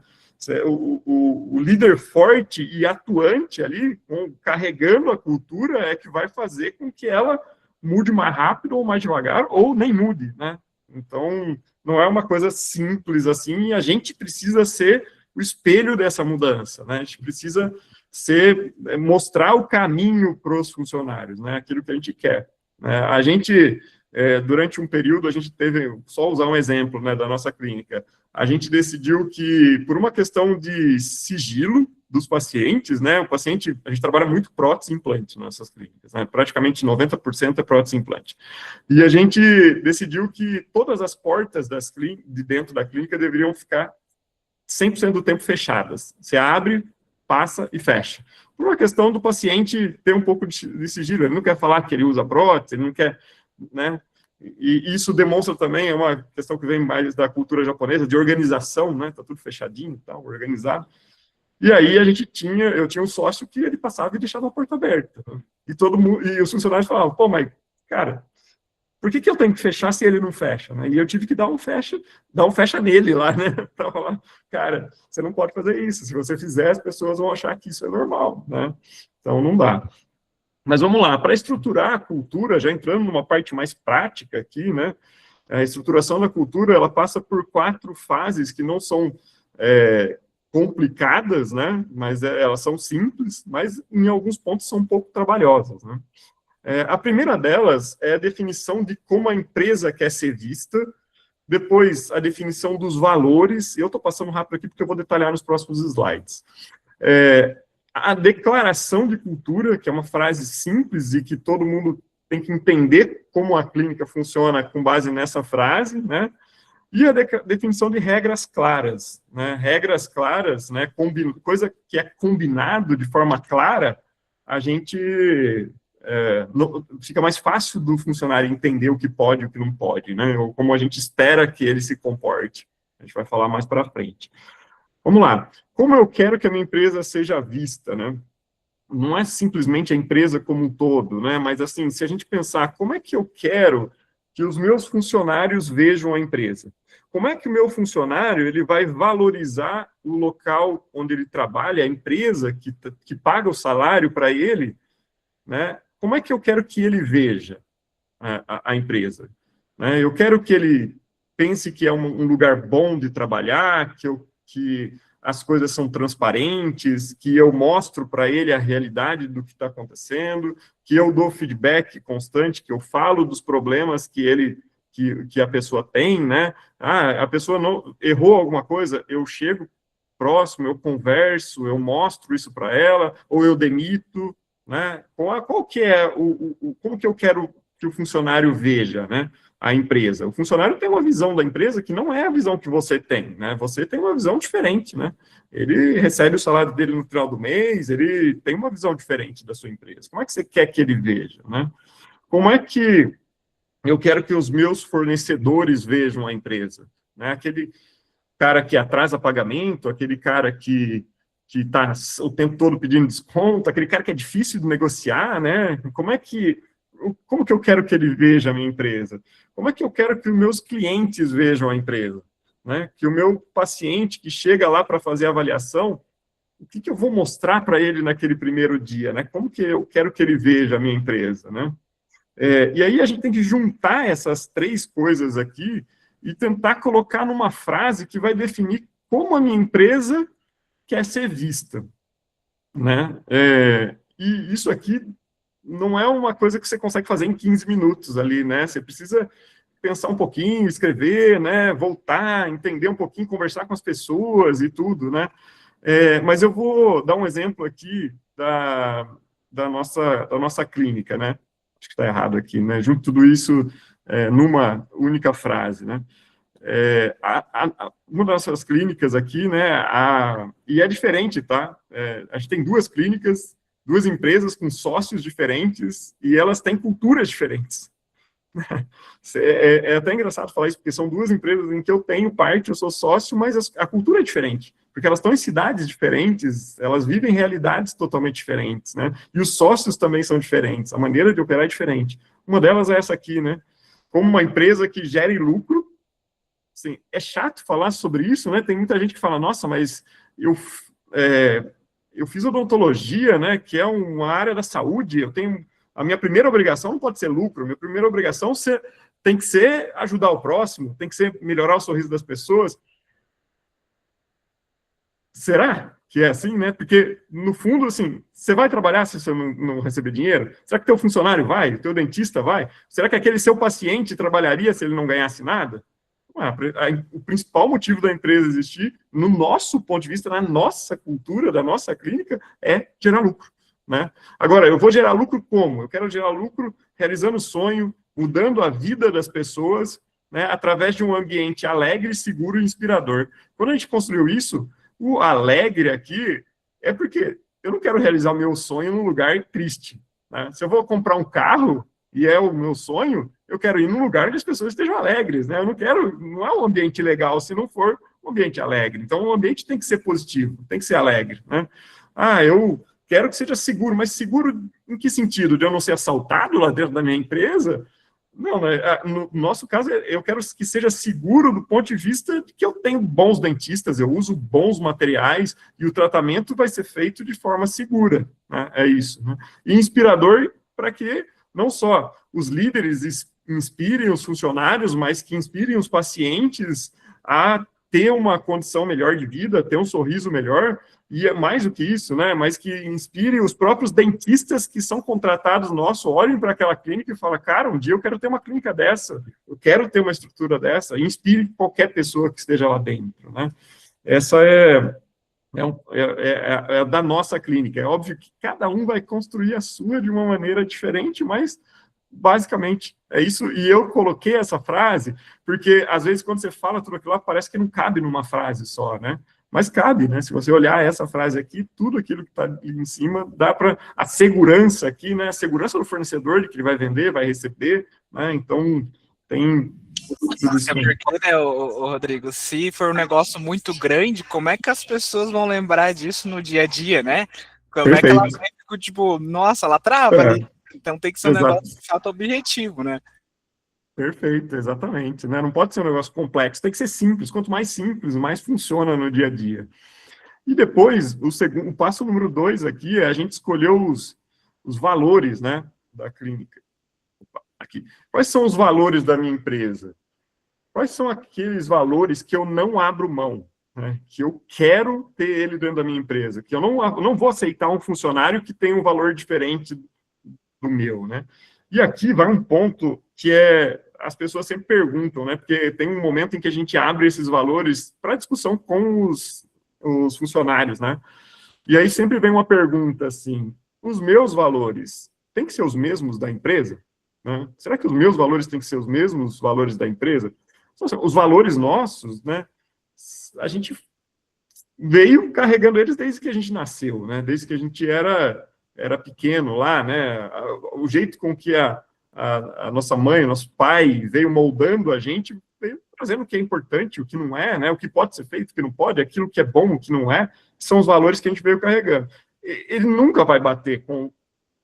O líder forte e atuante ali, carregando a cultura, é que vai fazer com que ela mude mais rápido ou mais devagar, ou nem mude, né? Então, não é uma coisa simples assim, e a gente precisa ser o espelho dessa mudança, né? A gente precisa mostrar o caminho para os funcionários, né? Aquilo que a gente quer. A gente, durante um período, a gente teve, só usar um exemplo, né, da nossa clínica, a gente decidiu que, por uma questão de sigilo dos pacientes, né, a gente trabalha muito prótese e implante nessas clínicas, né, praticamente 90% é prótese e implante. E a gente decidiu que todas as portas de dentro da clínica deveriam ficar 100% do tempo fechadas. Você abre, passa e fecha. Por uma questão do paciente ter um pouco de sigilo, ele não quer falar que ele usa prótese, ele não quer, né? E isso demonstra também, é uma questão que vem mais da cultura japonesa, de organização, né? Tá tudo fechadinho, tá, organizado. E aí eu tinha um sócio que ele passava e deixava a porta aberta. Né? E os funcionários falavam, pô, mas, cara, por que eu tenho que fechar se ele não fecha? Né? E eu tive que dar um fecha nele lá, né? Pra falar, cara, você não pode fazer isso. Se você fizer, as pessoas vão achar que isso é normal, né? Então não dá. Mas vamos lá, para estruturar a cultura, já entrando numa parte mais prática aqui, né? A estruturação da cultura, ela passa por 4 fases que não são complicadas, né? Mas elas são simples, mas em alguns pontos são um pouco trabalhosas, né? A primeira delas é a definição de como a empresa quer ser vista, depois a definição dos valores, eu estou passando rápido aqui porque eu vou detalhar nos próximos slides. A declaração de cultura, que é uma frase simples e que todo mundo tem que entender como a clínica funciona com base nessa frase, né? E a definição de regras claras, né? Regras claras, né? Coisa que é combinado de forma clara, a gente fica mais fácil do funcionário entender o que pode e o que não pode, né? Ou como a gente espera que ele se comporte. A gente vai falar mais para frente. Vamos lá. Como eu quero que a minha empresa seja vista, né? Não é simplesmente a empresa como um todo, né? Mas, assim, se a gente pensar, como é que eu quero que os meus funcionários vejam a empresa? Como é que o meu funcionário ele vai valorizar o local onde ele trabalha, a empresa que paga o salário para ele, né? Como é que eu quero que ele veja a empresa? Né? Eu quero que ele pense que é um lugar bom de trabalhar, que as coisas são transparentes, que eu mostro para ele a realidade do que está acontecendo, que eu dou feedback constante, que eu falo dos problemas que a pessoa tem, né? A pessoa não errou alguma coisa, eu chego próximo, eu converso, eu mostro isso para ela, ou eu demito, né? Qual que é como que eu quero que o funcionário veja, né? A empresa. O funcionário tem uma visão da empresa que não é a visão que você tem, né? Você tem uma visão diferente, né? Ele recebe o salário dele no final do mês, ele tem uma visão diferente da sua empresa. Como é que você quer que ele veja, né? Como é que eu quero que os meus fornecedores vejam a empresa, né? Aquele cara que atrasa pagamento, aquele cara que está o tempo todo pedindo desconto, aquele cara que é difícil de negociar, né? Como que eu quero que ele veja a minha empresa? Como é que eu quero que os meus clientes vejam a empresa? Né? Que o meu paciente que chega lá para fazer a avaliação, o que eu vou mostrar para ele naquele primeiro dia? Né? Como que eu quero que ele veja a minha empresa? Né? E aí a gente tem que juntar essas 3 coisas aqui e tentar colocar numa frase que vai definir como a minha empresa quer ser vista. né? E isso aqui não é uma coisa que você consegue fazer em 15 minutos ali, né? Você precisa pensar um pouquinho, escrever, né? Voltar, entender um pouquinho, conversar com as pessoas e tudo, né? Mas eu vou dar um exemplo aqui da nossa clínica, né? Acho que está errado aqui, né? Junto tudo isso numa única frase, né? Uma das nossas clínicas aqui, né? E é diferente, tá? A gente tem duas clínicas, duas empresas com sócios diferentes e elas têm culturas diferentes. É até engraçado falar isso, porque são duas empresas em que eu tenho parte, eu sou sócio, mas a cultura é diferente, porque elas estão em cidades diferentes, elas vivem realidades totalmente diferentes, né? E os sócios também são diferentes, a maneira de operar é diferente. Uma delas é essa aqui, né? Como uma empresa que gere lucro, assim, é chato falar sobre isso, né? Tem muita gente que fala, nossa, mas eu, é, eu fiz odontologia, né? Que é uma área da saúde, eu tenho... A minha primeira obrigação não pode ser lucro, a minha primeira obrigação tem que ser ajudar o próximo, tem que ser melhorar o sorriso das pessoas. Será que é assim, né? Porque, no fundo, assim, você vai trabalhar se você não receber dinheiro? Será que teu funcionário vai? O teu dentista vai? Será que aquele seu paciente trabalharia se ele não ganhasse nada? O principal motivo da empresa existir, no nosso ponto de vista, na nossa cultura, da nossa clínica, é gerar lucro, né? Agora, eu vou gerar lucro como? Eu quero gerar lucro realizando sonho, mudando a vida das pessoas, né, através de um ambiente alegre, seguro e inspirador. Quando a gente construiu isso, o alegre aqui é porque eu não quero realizar o meu sonho num lugar triste, né? Se eu vou comprar um carro e é o meu sonho, eu quero ir num lugar onde as pessoas estejam alegres, né? Eu não quero, não é um ambiente legal se não for um ambiente alegre. Então, o ambiente tem que ser positivo, tem que ser alegre, né? Eu quero que seja seguro, mas seguro em que sentido? De eu não ser assaltado lá dentro da minha empresa? Não, né? No nosso caso, eu quero que seja seguro do ponto de vista de que eu tenho bons dentistas, eu uso bons materiais e o tratamento vai ser feito de forma segura, né? É isso, né? E inspirador para que não só os líderes inspirem os funcionários, mas que inspirem os pacientes a ter uma condição melhor de vida, ter um sorriso melhor, e é mais do que isso, né? Mas que inspire os próprios dentistas que são contratados nossos, olhem para aquela clínica e falem, cara, um dia eu quero ter uma clínica dessa, eu quero ter uma estrutura dessa, e inspire qualquer pessoa que esteja lá dentro, né? Essa é da nossa clínica. É óbvio que cada um vai construir a sua de uma maneira diferente, mas basicamente é isso. E eu coloquei essa frase porque, às vezes, quando você fala tudo aquilo lá, parece que não cabe numa frase só, né? Mas cabe, né? Se você olhar essa frase aqui, tudo aquilo que está ali em cima, dá para... A segurança aqui, né? A segurança do fornecedor, de que ele vai vender, vai receber, né? Então, tem tudo isso. É porque, né, o Rodrigo, se for um negócio muito grande, como é que as pessoas vão lembrar disso no dia a dia, né? Como é que elas Perfeito. ficam, tipo, nossa, ela trava ali. Então tem que ser um negócio Exato. de fato objetivo, né? Perfeito, exatamente, né? Não pode ser um negócio complexo, tem que ser simples. Quanto mais simples, mais funciona no dia a dia. E depois, o passo número 2 aqui é a gente escolher os valores, né, da clínica. Aqui. Quais são os valores da minha empresa? Quais são aqueles valores que eu não abro mão, né, que eu quero ter ele dentro da minha empresa, que eu não vou aceitar um funcionário que tem um valor diferente do meu, né? E aqui vai um ponto que as pessoas sempre perguntam, né? Porque tem um momento em que a gente abre esses valores para discussão com os funcionários, né? E aí sempre vem uma pergunta assim: os meus valores têm que ser os mesmos da empresa? Né? Será que os meus valores têm que ser os mesmos valores da empresa? Os valores nossos, né? A gente veio carregando eles desde que a gente nasceu, né? Desde que a gente era pequeno lá, né? O jeito com que a nossa mãe, o nosso pai veio moldando a gente, veio trazendo o que é importante, o que não é, né? O que pode ser feito, o que não pode, aquilo que é bom, o que não é, são os valores que a gente veio carregando. Ele nunca vai bater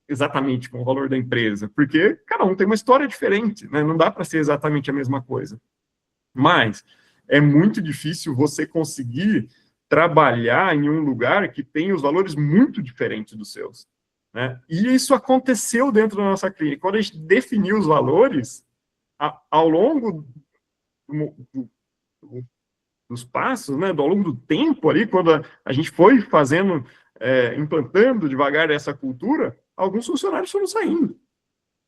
exatamente com o valor da empresa, porque cada um tem uma história diferente, né? Não dá para ser exatamente a mesma coisa. Mas é muito difícil você conseguir trabalhar em um lugar que tem os valores muito diferentes dos seus, né? E isso aconteceu dentro da nossa clínica. Quando a gente definiu os valores, ao longo dos passos, né, ao longo do tempo ali, quando a gente foi fazendo implantando devagar essa cultura, alguns funcionários foram saindo,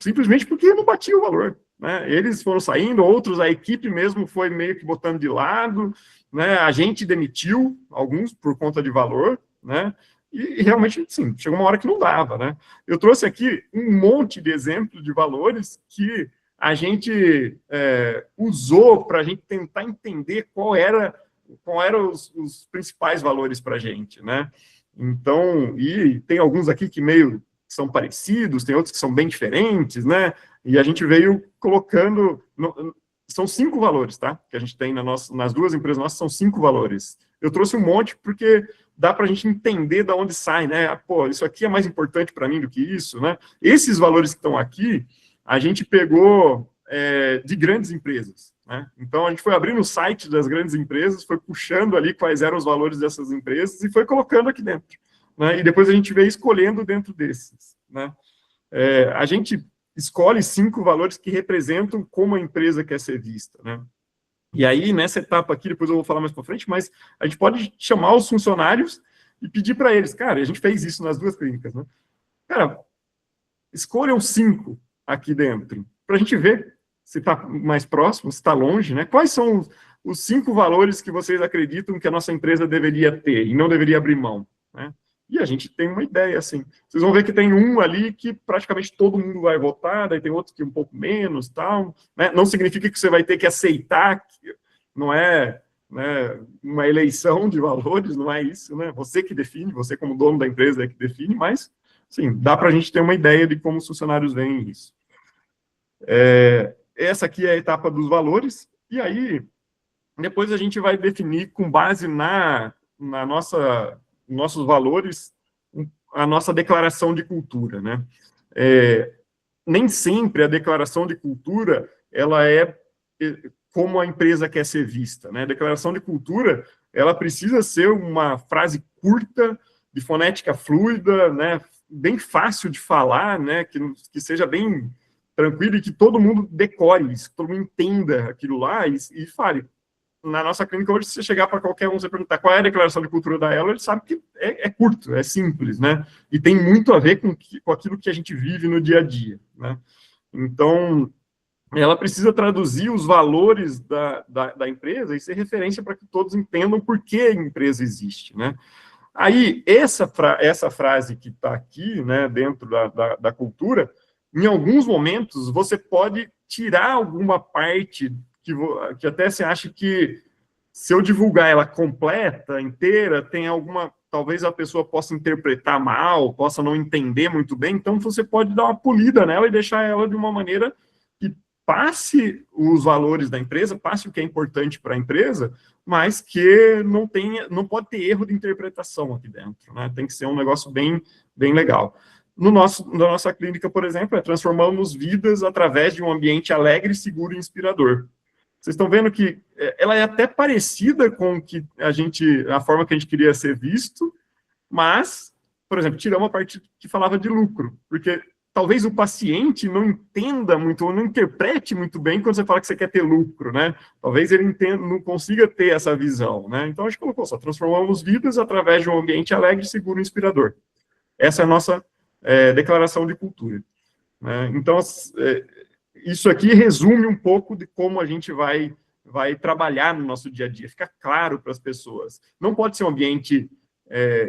simplesmente porque não batia o valor, né? Eles foram saindo, outros, a equipe mesmo foi meio que botando de lado, né? A gente demitiu alguns por conta de valor, né? E realmente, sim, chegou uma hora que não dava, né? Eu trouxe aqui um monte de exemplos de valores que a gente usou para a gente tentar entender qual eram os principais valores para a gente, né? Então, e tem alguns aqui que meio são parecidos, tem outros que são bem diferentes, né? E a gente veio colocando... São 5 valores, tá? Que a gente tem nas duas empresas nossas, são 5 valores. Eu trouxe um monte porque dá para a gente entender de onde sai, né? Pô, isso aqui é mais importante para mim do que isso, né? Esses valores que estão aqui, a gente pegou de grandes empresas, né? Então, a gente foi abrindo o site das grandes empresas, foi puxando ali quais eram os valores dessas empresas e foi colocando aqui dentro, né? E depois a gente veio escolhendo dentro desses, né? A gente escolhe 5 valores que representam como a empresa quer ser vista, né? E aí, nessa etapa aqui, depois eu vou falar mais para frente, mas a gente pode chamar os funcionários e pedir para eles, cara, a gente fez isso nas duas clínicas, né? Cara, escolham 5 aqui dentro, para a gente ver se está mais próximo, se está longe, né? Quais são os 5 valores que vocês acreditam que a nossa empresa deveria ter e não deveria abrir mão, né? E a gente tem uma ideia, assim. Vocês vão ver que tem um ali que praticamente todo mundo vai votar, daí tem outro que um pouco menos, tal, né? Não significa que você vai ter que aceitar, que não é, né, uma eleição de valores, não é isso, né? Você que define, você como dono da empresa é que define, mas, sim, dá para a gente ter uma ideia de como os funcionários veem isso. Essa aqui é a etapa dos valores, e aí, depois a gente vai definir, com base nossos valores, a nossa declaração de cultura, né? Nem sempre a declaração de cultura, ela é como a empresa quer ser vista, né? A declaração de cultura, ela precisa ser uma frase curta, de fonética fluida, né? Bem fácil de falar, né? Que seja bem tranquilo e que todo mundo decore isso, que todo mundo entenda aquilo lá e fale. Na nossa clínica, hoje, se você chegar para qualquer um e perguntar qual é a declaração de cultura da Elo, ele sabe que é curto, é simples, né? E tem muito a ver com aquilo que a gente vive no dia a dia, né? Então, ela precisa traduzir os valores da empresa e ser referência para que todos entendam por que a empresa existe, né? Aí, essa frase que está aqui, né, dentro da cultura, em alguns momentos, você pode tirar alguma parte que até você acha que, se eu divulgar ela completa, inteira, tem alguma... Talvez a pessoa possa interpretar mal, possa não entender muito bem, então você pode dar uma polida nela e deixar ela de uma maneira que passe os valores da empresa, passe o que é importante para a empresa, mas que não pode ter erro de interpretação aqui dentro, né? Tem que ser um negócio bem, bem legal. Na nossa clínica, por exemplo, transformamos vidas através de um ambiente alegre, seguro e inspirador. Vocês estão vendo que ela é até parecida com a forma que a gente queria ser visto, mas, por exemplo, tiramos a parte que falava de lucro, porque talvez o paciente não entenda muito, ou não interprete muito bem quando você fala que você quer ter lucro, né? Talvez ele não consiga ter essa visão, né? Então, a gente colocou só, transformamos vidas através de um ambiente alegre, seguro e inspirador. Essa é a nossa declaração de cultura, né? Então, isso aqui resume um pouco de como a gente vai trabalhar no nosso dia a dia, fica claro para as pessoas. Não pode ser um ambiente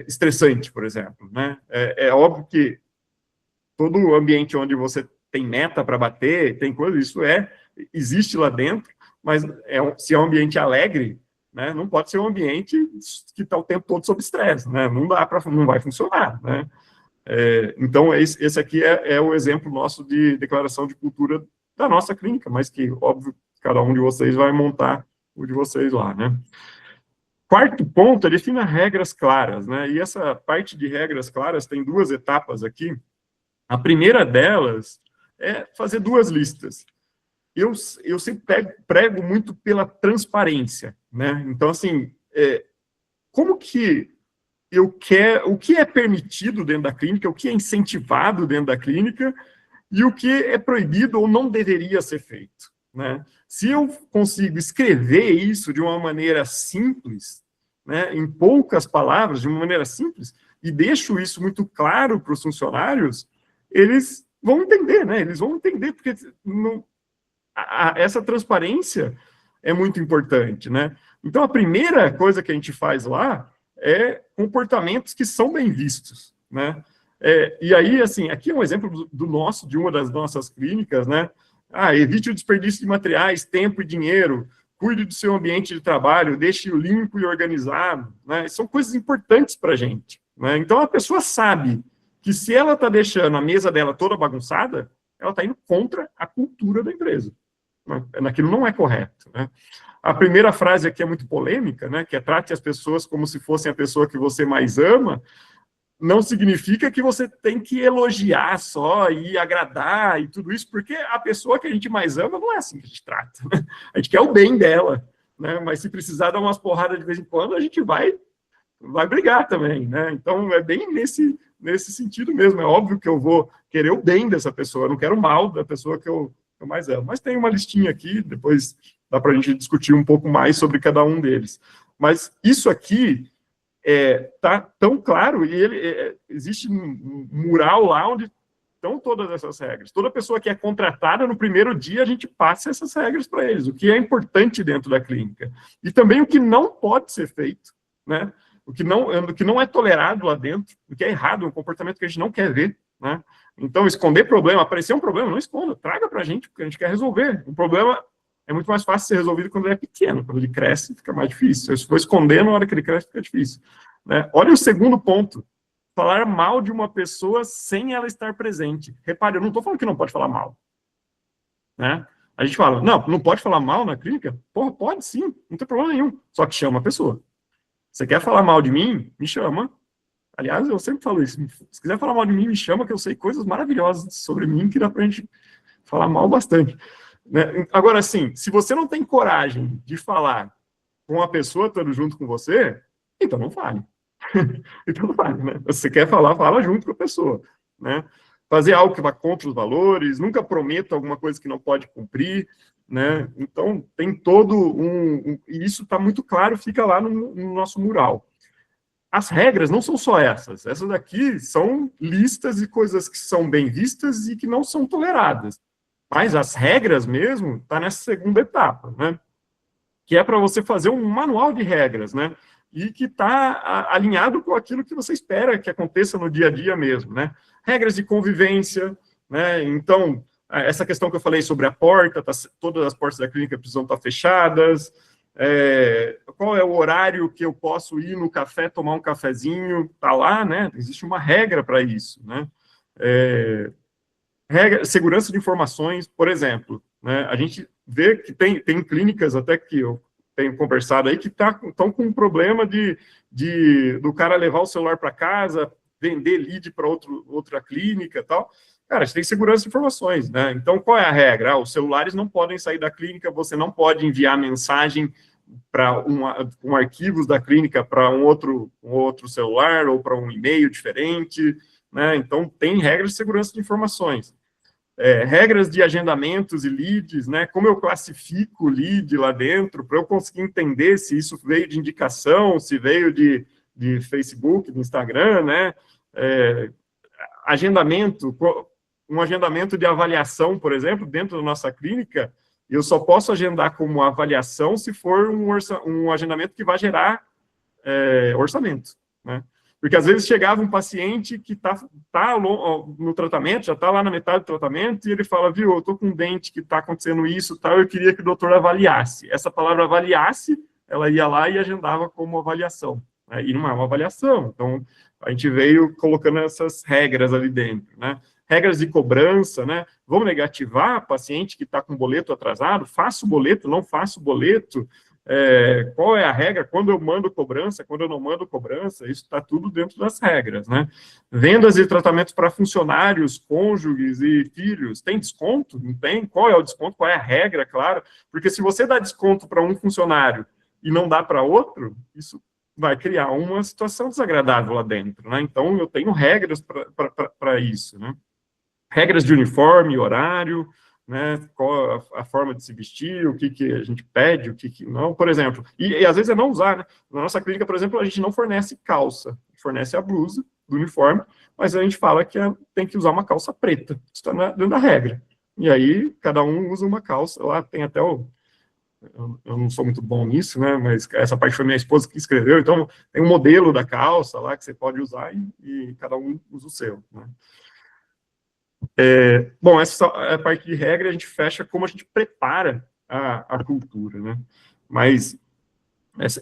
estressante, por exemplo, né? É óbvio que todo ambiente onde você tem meta para bater, tem coisa, isso existe lá dentro, mas se é um ambiente alegre, né, não pode ser um ambiente que está o tempo todo sob estresse, né? Não vai funcionar, né? Então, esse aqui é o exemplo nosso de declaração de cultura da nossa clínica, mas que, óbvio, cada um de vocês vai montar o de vocês lá, né? Quarto ponto, defina regras claras, né? E essa parte de regras claras tem 2 etapas aqui. A primeira delas é fazer 2 listas. Eu sempre prego muito pela transparência, né? Então, assim, como que o que é permitido dentro da clínica, o que é incentivado dentro da clínica e o que é proibido ou não deveria ser feito, né? Se eu consigo escrever isso de uma maneira simples, né, em poucas palavras, de uma maneira simples, e deixo isso muito claro para os funcionários, eles vão entender, né? Eles vão entender, porque essa transparência é muito importante, né? Então, a primeira coisa que a gente faz lá é comportamentos que são bem vistos, né? E aí, assim, aqui é um exemplo de uma das nossas clínicas, né? Evite o desperdício de materiais, tempo e dinheiro, cuide do seu ambiente de trabalho, deixe-o limpo e organizado, né? São coisas importantes para a gente, né? Então, a pessoa sabe que se ela está deixando a mesa dela toda bagunçada, ela está indo contra a cultura da empresa. Naquilo não é correto, né? A primeira frase aqui é muito polêmica, né? Que é trate as pessoas como se fossem a pessoa que você mais ama, não significa que você tem que elogiar só e agradar e tudo isso, porque a pessoa que a gente mais ama não é assim que a gente trata, né? A gente quer o bem dela, né? Mas se precisar dar umas porradas de vez em quando, a gente vai brigar também, né? Então, é bem nesse sentido mesmo. É óbvio que eu vou querer o bem dessa pessoa, eu não quero o mal da pessoa que eu mais amo. Mas tem uma listinha aqui, depois dá para a gente discutir um pouco mais sobre cada um deles. Mas isso aqui tá tão claro, e existe um mural lá onde estão todas essas regras. Toda pessoa que é contratada no primeiro dia, a gente passa essas regras para eles, o que é importante dentro da clínica. E também o que não pode ser feito, né? O que não é tolerado lá dentro, o que é errado, um comportamento que a gente não quer ver, né? Então, esconder problema, aparecer um problema, não esconda, traga para a gente, porque a gente quer resolver. O problema é muito mais fácil ser resolvido quando ele é pequeno, quando ele cresce, fica mais difícil. Se for esconder, na hora que ele cresce, fica difícil, né? Olha o segundo ponto, falar mal de uma pessoa sem ela estar presente. Repare, eu não estou falando que não pode falar mal, né? A gente fala, não pode falar mal na clínica? Porra, pode sim, não tem problema nenhum, só que chama a pessoa. Você quer falar mal de mim? Me chama. Aliás, eu sempre falo isso. Se quiser falar mal de mim, me chama, que eu sei coisas maravilhosas sobre mim que dá pra gente falar mal bastante, né? Agora, assim, se você não tem coragem de falar com a pessoa estando junto com você, então não fale. Então não fale, né? Você quer falar, fala junto com a pessoa, né? Fazer algo que vá contra os valores, nunca prometa alguma coisa que não pode cumprir, né? Então, tem todo e isso está muito claro, fica lá no nosso mural. As regras não são só essas. Essas daqui são listas de coisas que são bem vistas e que não são toleradas. Mas as regras mesmo tá nessa segunda etapa, né? Que é para você fazer um manual de regras, né? E que está alinhado com aquilo que você espera que aconteça no dia a dia mesmo, né? Regras de convivência, né? Então, essa questão que eu falei sobre a porta, todas as portas da clínica precisam estar fechadas. Qual é o horário que eu posso ir no café, tomar um cafezinho, tá lá, né? Existe uma regra para isso, né? Segurança de informações, por exemplo, né? A gente vê que tem clínicas até que eu tenho conversado aí que estão com um problema do cara levar o celular para casa, vender lead para outra clínica e tal. Cara, a gente tem segurança de informações, né? Então, qual é a regra? Os celulares não podem sair da clínica, você não pode enviar mensagem para com arquivos da clínica para um outro celular ou para um e-mail diferente, né? Então, tem regras de segurança de informações. Regras de agendamentos e leads, né? Como eu classifico o lead lá dentro, para eu conseguir entender se isso veio de indicação, se veio de Facebook, de Instagram, né? Um agendamento de avaliação, por exemplo, dentro da nossa clínica, eu só posso agendar como avaliação se for um agendamento que vai gerar orçamento, né? Porque às vezes chegava um paciente que tá no tratamento, já está lá na metade do tratamento, e ele fala, viu, eu estou com um dente que está acontecendo isso, tal, eu queria que o doutor avaliasse. Essa palavra avaliasse, ela ia lá e agendava como avaliação, né? E não é uma avaliação. Então, a gente veio colocando essas regras ali dentro, né? Regras de cobrança, né? Vamos negativar paciente que está com boleto atrasado? Faço boleto, não faço boleto? Qual é a regra? Quando eu mando cobrança, quando eu não mando cobrança? Isso está tudo dentro das regras, né? Vendas e tratamentos para funcionários, cônjuges e filhos. Tem desconto? Não tem? Qual é o desconto? Qual é a regra, claro? Porque se você dá desconto para um funcionário e não dá para outro, isso vai criar uma situação desagradável lá dentro, né? Então, eu tenho regras para isso, né? Regras de uniforme, horário, né? Qual a forma de se vestir, o que a gente pede, o que não, por exemplo. E às vezes é não usar, né? Na nossa clínica, por exemplo, a gente não fornece calça. fornece a blusa do uniforme, mas a gente fala que tem que usar uma calça preta, isso está dentro da regra. E aí, cada um usa uma calça, lá tem até eu não sou muito bom nisso, né, mas essa parte foi minha esposa que escreveu, então tem um modelo da calça lá que você pode usar e cada um usa o seu, né. Bom, essa é a parte de regra, a gente fecha como a gente prepara a cultura, né, mas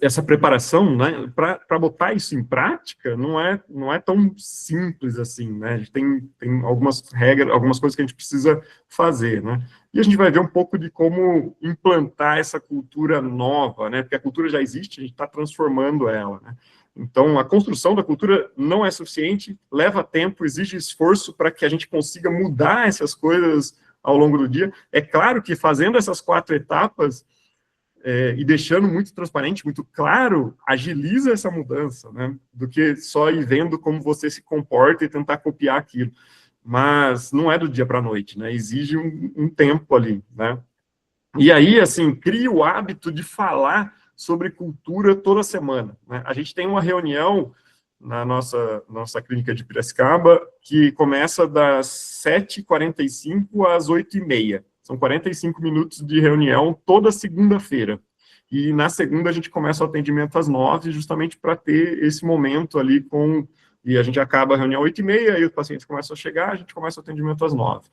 essa preparação, né, para botar isso em prática, não é tão simples assim, né, a gente tem algumas regras, algumas coisas que a gente precisa fazer, né, e a gente vai ver um pouco de como implantar essa cultura nova, né, porque a cultura já existe, a gente está transformando ela, né. Então, a construção da cultura não é suficiente, leva tempo, exige esforço para que a gente consiga mudar essas coisas ao longo do dia. É claro que fazendo essas 4 etapas, e deixando muito transparente, muito claro, agiliza essa mudança, né, do que só ir vendo como você se comporta e tentar copiar aquilo. Mas não é do dia para a noite, né, exige um tempo ali, né. E aí, assim, cria o hábito de falar sobre cultura toda semana, né. A gente tem uma reunião na nossa clínica de Piracicaba, que começa das 7h45 às 8h30. São 45 minutos de reunião toda segunda-feira. E na segunda a gente começa o atendimento às 9h, justamente para ter esse momento ali e a gente acaba a reunião às 8h30, aí os pacientes começam a chegar, a gente começa o atendimento às 9h.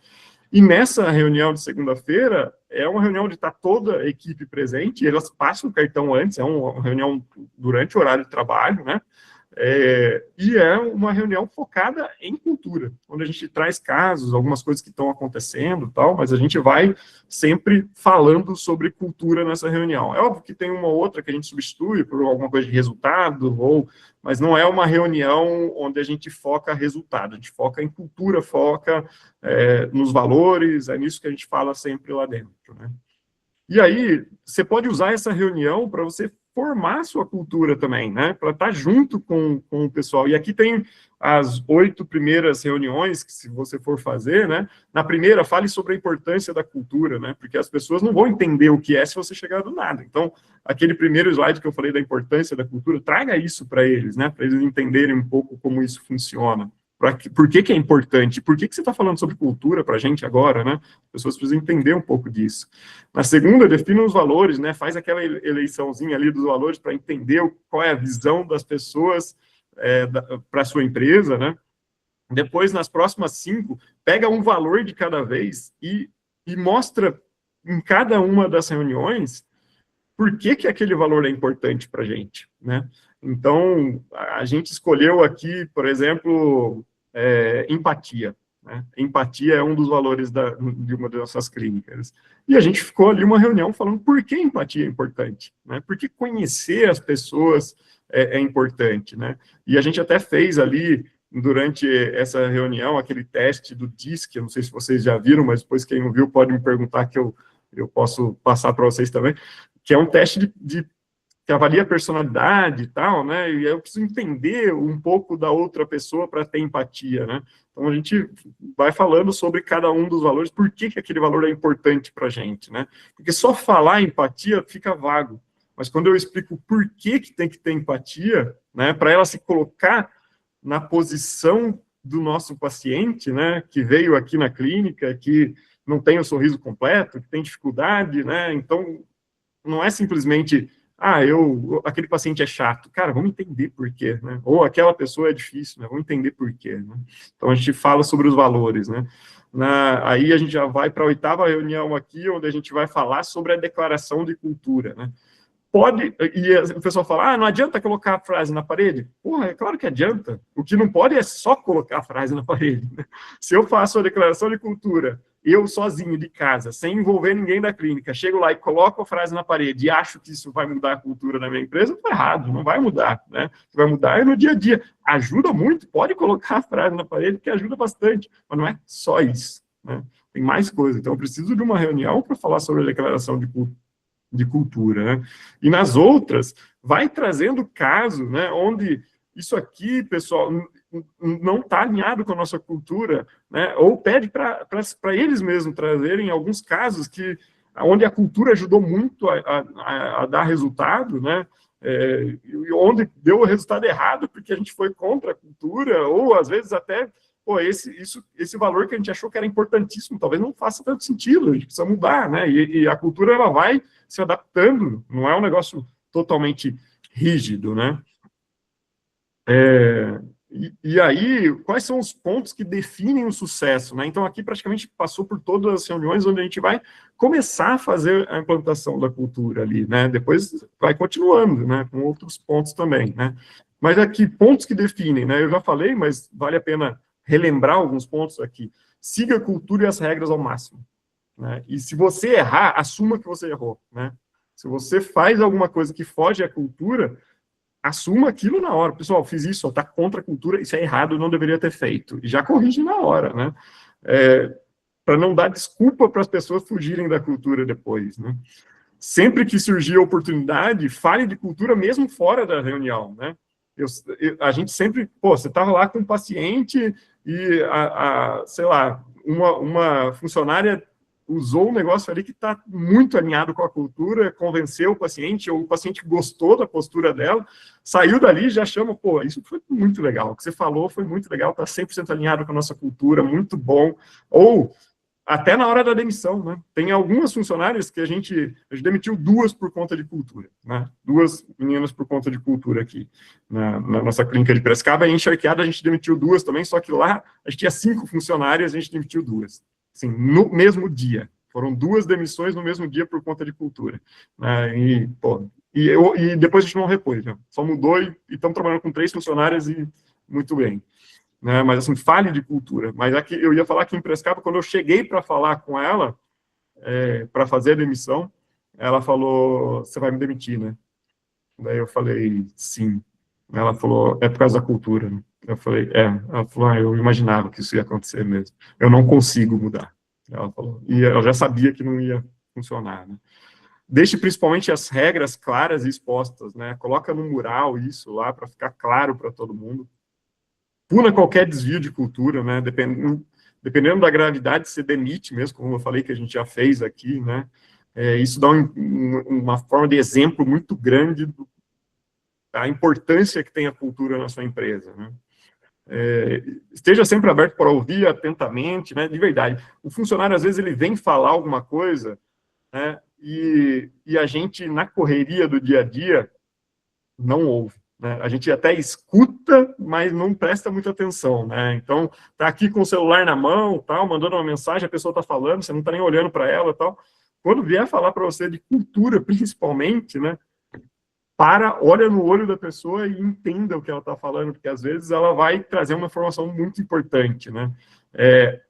E nessa reunião de segunda-feira, é uma reunião onde está toda a equipe presente, elas passam o cartão antes, é uma reunião durante o horário de trabalho, né? E é uma reunião focada em cultura, onde a gente traz casos, algumas coisas que estão acontecendo, tal, mas a gente vai sempre falando sobre cultura nessa reunião. É óbvio que tem uma outra que a gente substitui por alguma coisa de resultado, mas não é uma reunião onde a gente foca resultado, a gente foca em cultura, foca nos valores, é nisso que a gente fala sempre lá dentro, né? E aí, você pode usar essa reunião para você formar a sua cultura também, né? Para estar junto com o pessoal. E aqui tem as 8 primeiras reuniões que, se você for fazer, né? Na primeira, fale sobre a importância da cultura, né? Porque as pessoas não vão entender o que é se você chegar do nada. Então, aquele primeiro slide que eu falei da importância da cultura, traga isso para eles, né? Para eles entenderem um pouco como isso funciona. Por que é importante? Por que você está falando sobre cultura para a gente agora, né? As pessoas precisam entender um pouco disso. Na segunda, defina os valores, né? Faz aquela eleiçãozinha ali dos valores para entender qual é a visão das pessoas para a sua empresa, né? Depois, nas próximas 5, pega um valor de cada vez e mostra em cada uma das reuniões por que aquele valor é importante para a gente, né? Então, a gente escolheu aqui, por exemplo, empatia, né? Empatia é um dos valores de uma das nossas clínicas. E a gente ficou ali uma reunião falando por que empatia é importante, né? Por que conhecer as pessoas é importante, né? E a gente até fez ali, durante essa reunião, aquele teste do DISC, eu não sei se vocês já viram, mas depois quem não viu pode me perguntar que eu posso passar para vocês também, que é um teste que avalia a personalidade e tal, né, e eu preciso entender um pouco da outra pessoa para ter empatia, né, então a gente vai falando sobre cada um dos valores, por que aquele valor é importante para a gente, né, porque só falar empatia fica vago, mas quando eu explico por que tem que ter empatia, né, para ela se colocar na posição do nosso paciente, né, que veio aqui na clínica, que não tem o sorriso completo, que tem dificuldade, né, então não é simplesmente, aquele paciente é chato. Cara, vamos entender por quê, né? Ou aquela pessoa é difícil, né? Vamos entender por quê, né? Então, a gente fala sobre os valores, né? Aí a gente já vai para a 8ª reunião aqui, onde a gente vai falar sobre a declaração de cultura, né? E o pessoal fala, não adianta colocar a frase na parede. Porra, é claro que adianta. O que não pode é só colocar a frase na parede, né? Se eu faço a declaração de cultura, eu sozinho, de casa, sem envolver ninguém da clínica, chego lá e coloco a frase na parede e acho que isso vai mudar a cultura da minha empresa, está errado, não vai mudar, né? O que vai mudar é no dia a dia. Ajuda muito, pode colocar a frase na parede, que ajuda bastante, mas não é só isso, né? Tem mais coisa. Então, eu preciso de uma reunião para falar sobre a declaração de cultura, né? E nas outras, vai trazendo caso, né, onde isso aqui, pessoal, não está alinhado com a nossa cultura, né, ou pede para eles mesmos trazerem alguns casos onde a cultura ajudou muito a dar resultado, né, e onde deu o resultado errado, porque a gente foi contra a cultura, ou às vezes até, pô, esse valor que a gente achou que era importantíssimo, talvez não faça tanto sentido, a gente precisa mudar, né? E a cultura, ela vai se adaptando, não é um negócio totalmente rígido, né? E aí, quais são os pontos que definem o sucesso, né? Então, aqui praticamente passou por todas as reuniões onde a gente vai começar a fazer a implantação da cultura ali, né? Depois vai continuando, né? Com outros pontos também, né? Mas aqui, pontos que definem, né? Eu já falei, mas vale a pena relembrar alguns pontos aqui. Siga a cultura e as regras ao máximo, né? E se você errar, assuma que você errou, né? Se você faz alguma coisa que foge à cultura, assuma aquilo na hora. Pessoal, fiz isso, está contra a cultura, isso é errado, não deveria ter feito. E já corrige na hora, né? Para não dar desculpa para as pessoas fugirem da cultura depois, né? Sempre que surgir a oportunidade, fale de cultura mesmo fora da reunião, né? A gente sempre, pô, você estava lá com um paciente e, sei lá, uma funcionária usou um negócio ali que está muito alinhado com a cultura, convenceu o paciente, ou o paciente gostou da postura dela, saiu dali e já chama, pô, isso foi muito legal, o que você falou foi muito legal, está 100% alinhado com a nossa cultura, muito bom. Ou até na hora da demissão, né? Tem algumas funcionárias que a gente demitiu 2 por conta de cultura, né? 2 meninas por conta de cultura aqui, na nossa clínica de Piracicaba. Em Encharqueada a gente demitiu 2 também, só que lá a gente tinha 5 funcionárias, a gente demitiu 2. Assim, no mesmo dia. Foram 2 demissões no mesmo dia por conta de cultura. E depois a gente não repôs, né? Só mudou e estamos trabalhando com 3 funcionárias e muito bem. Né? Mas, assim, fale de cultura. Mas aqui, eu ia falar que em Piracicaba, quando eu cheguei para falar com ela, para fazer a demissão, ela falou, você vai me demitir, né? Daí eu falei, sim. Ela falou, é por causa da cultura, né? Eu falei, Ela falou, eu imaginava que isso ia acontecer mesmo. Eu não consigo mudar. Ela falou. E ela já sabia que não ia funcionar, né? Deixe principalmente as regras claras e expostas, né? Coloca no mural isso lá para ficar claro para todo mundo. Puna qualquer desvio de cultura, né? Dependendo da gravidade, você demite mesmo, como eu falei que a gente já fez aqui, né? Isso dá uma forma de exemplo muito grande da importância que tem a cultura na sua empresa, né? Esteja sempre aberto para ouvir atentamente, né? De verdade. O funcionário, às vezes, ele vem falar alguma coisa, né? E a gente, na correria do dia a dia, não ouve, né? A gente até escuta, mas não presta muita atenção, né? Então, tá aqui com o celular na mão, tal, mandando uma mensagem, a pessoa tá falando, você não tá nem olhando para ela, tal. Quando vier falar para você de cultura, principalmente, né? Olha no olho da pessoa e entenda o que ela está falando, porque às vezes ela vai trazer uma informação muito importante, né?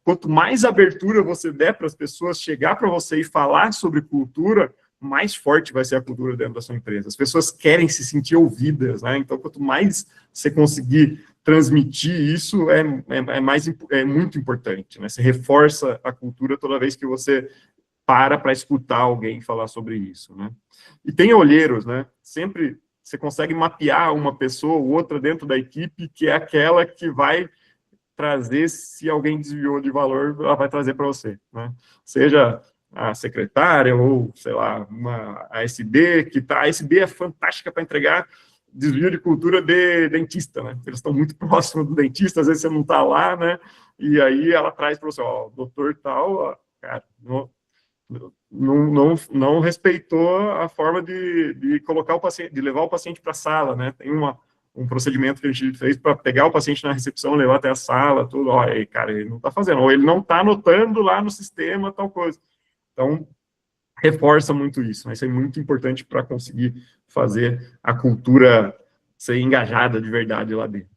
Quanto mais abertura você der para as pessoas chegar para você e falar sobre cultura, mais forte vai ser a cultura dentro da sua empresa. As pessoas querem se sentir ouvidas, né? Então, quanto mais você conseguir transmitir isso, é muito importante, né? Você reforça a cultura toda vez que você para escutar alguém falar sobre isso, né? E tem olheiros, né? Sempre você consegue mapear uma pessoa ou outra dentro da equipe que é aquela que vai trazer, se alguém desviou de valor, ela vai trazer para você, né? Seja a secretária ou, sei lá, uma ASB, a ASB é fantástica para entregar desvio de cultura de dentista, né? Eles estão muito próximos do dentista, às vezes você não está lá, né? E aí ela traz para você, ó, doutor tal, ó, cara, não respeitou a forma de colocar o paciente, de levar o paciente para a sala, né? Tem um procedimento que a gente fez para pegar o paciente na recepção, levar até a sala, tudo. Ó, aí, cara, ele não está fazendo, ou ele não está anotando lá no sistema, tal coisa. Então, reforça muito isso, né? Isso é muito importante para conseguir fazer a cultura ser engajada de verdade lá dentro.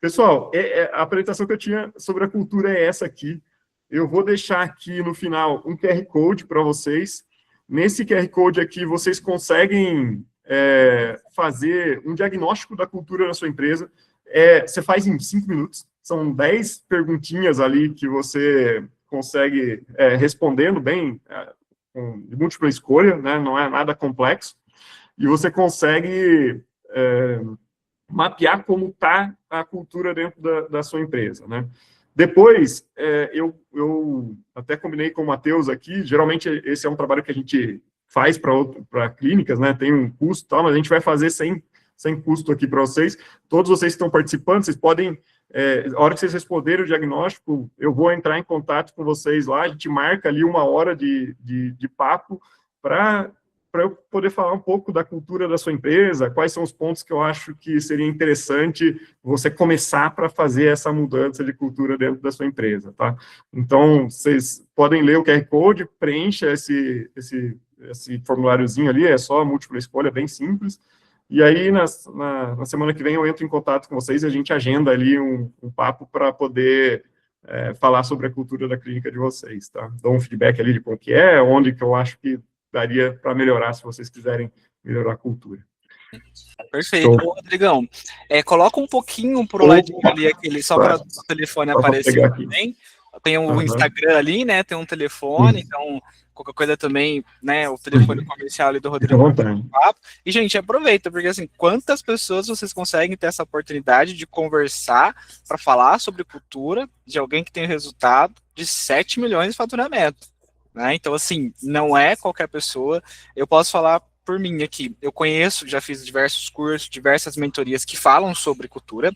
Pessoal, a apresentação que eu tinha sobre a cultura é essa aqui. Eu vou deixar aqui no final um QR Code para vocês. Nesse QR Code aqui, vocês conseguem fazer um diagnóstico da cultura na sua empresa. Você faz em 5 minutos. São 10 perguntinhas ali que você consegue respondendo bem, de múltipla escolha, né? Não é nada complexo. E você consegue mapear como está a cultura dentro da sua empresa, né? Depois, eu até combinei com o Matheus aqui, geralmente esse é um trabalho que a gente faz para clínicas, né? Tem um custo, tal, mas a gente vai fazer sem custo aqui para vocês. Todos vocês que estão participando, vocês podem, a hora que vocês responderem o diagnóstico, eu vou entrar em contato com vocês lá, a gente marca ali 1 hora de papo para eu poder falar um pouco da cultura da sua empresa, quais são os pontos que eu acho que seria interessante você começar para fazer essa mudança de cultura dentro da sua empresa, tá? Então, vocês podem ler o QR Code, preencha esse formuláriozinho ali, é só múltipla escolha, bem simples, e aí, na semana que vem, eu entro em contato com vocês e a gente agenda ali um papo para poder falar sobre a cultura da clínica de vocês, tá? Dou um feedback ali de como que é, onde que eu acho que daria para melhorar, se vocês quiserem melhorar a cultura. Perfeito. Ô, Rodrigão, coloca um pouquinho pro ladinho ali, aquele, só para o telefone aparecer também. Tem o Instagram ali, né? Tem um telefone, então qualquer coisa também, né? O telefone comercial ali do Rodrigo. E, gente, aproveita, porque assim, quantas pessoas vocês conseguem ter essa oportunidade de conversar para falar sobre cultura de alguém que tem resultado de 7 milhões de faturamento, né? Então, assim, não é qualquer pessoa. Eu posso falar por mim aqui. Eu conheço, já fiz diversos cursos, diversas mentorias que falam sobre cultura.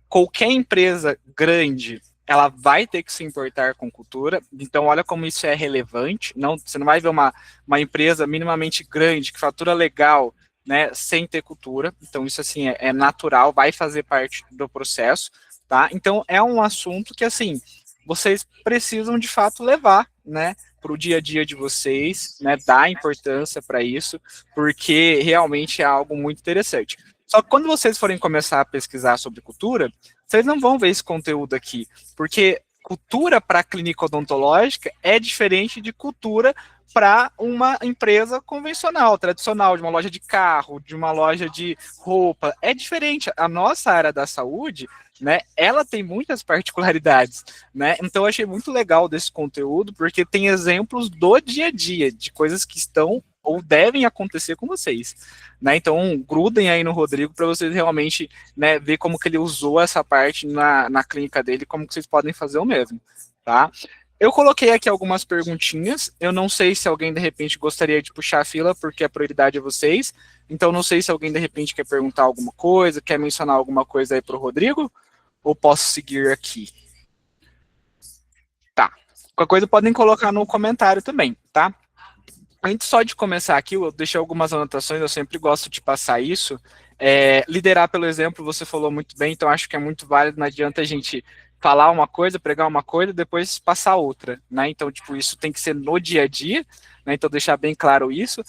Qualquer empresa grande, ela vai ter que se importar com cultura. Então, olha como isso é relevante. Você não vai ver uma empresa minimamente grande, que fatura legal, né, sem ter cultura. Então, isso, assim, é natural, vai fazer parte do processo, tá? Então, é um assunto que, assim, vocês precisam, de fato, levar, né, para o dia a dia de vocês, né, dar importância para isso, porque realmente é algo muito interessante. Só que quando vocês forem começar a pesquisar sobre cultura, vocês não vão ver esse conteúdo aqui, porque cultura para a clínica odontológica é diferente de cultura para uma empresa convencional, tradicional, de uma loja de carro, de uma loja de roupa. É diferente. A nossa área da saúde, né, ela tem muitas particularidades, né? Então eu achei muito legal desse conteúdo, porque tem exemplos do dia a dia, de coisas que estão ou devem acontecer com vocês, né? Então grudem aí no Rodrigo para vocês realmente, né, ver como que ele usou essa parte na clínica dele, como que vocês podem fazer o mesmo, tá? Eu coloquei aqui algumas perguntinhas, eu não sei se alguém de repente gostaria de puxar a fila, porque a prioridade é vocês, então não sei se alguém de repente quer perguntar alguma coisa, quer mencionar alguma coisa aí para o Rodrigo, ou posso seguir aqui? Tá. Qualquer coisa podem colocar no comentário também, tá? Antes só de começar aqui, eu deixei algumas anotações, eu sempre gosto de passar isso. Liderar pelo exemplo, você falou muito bem, então acho que é muito válido, não adianta a gente falar uma coisa, pregar uma coisa, depois passar outra, né? Então, tipo, isso tem que ser no dia a dia, né? Então, deixar bem claro isso.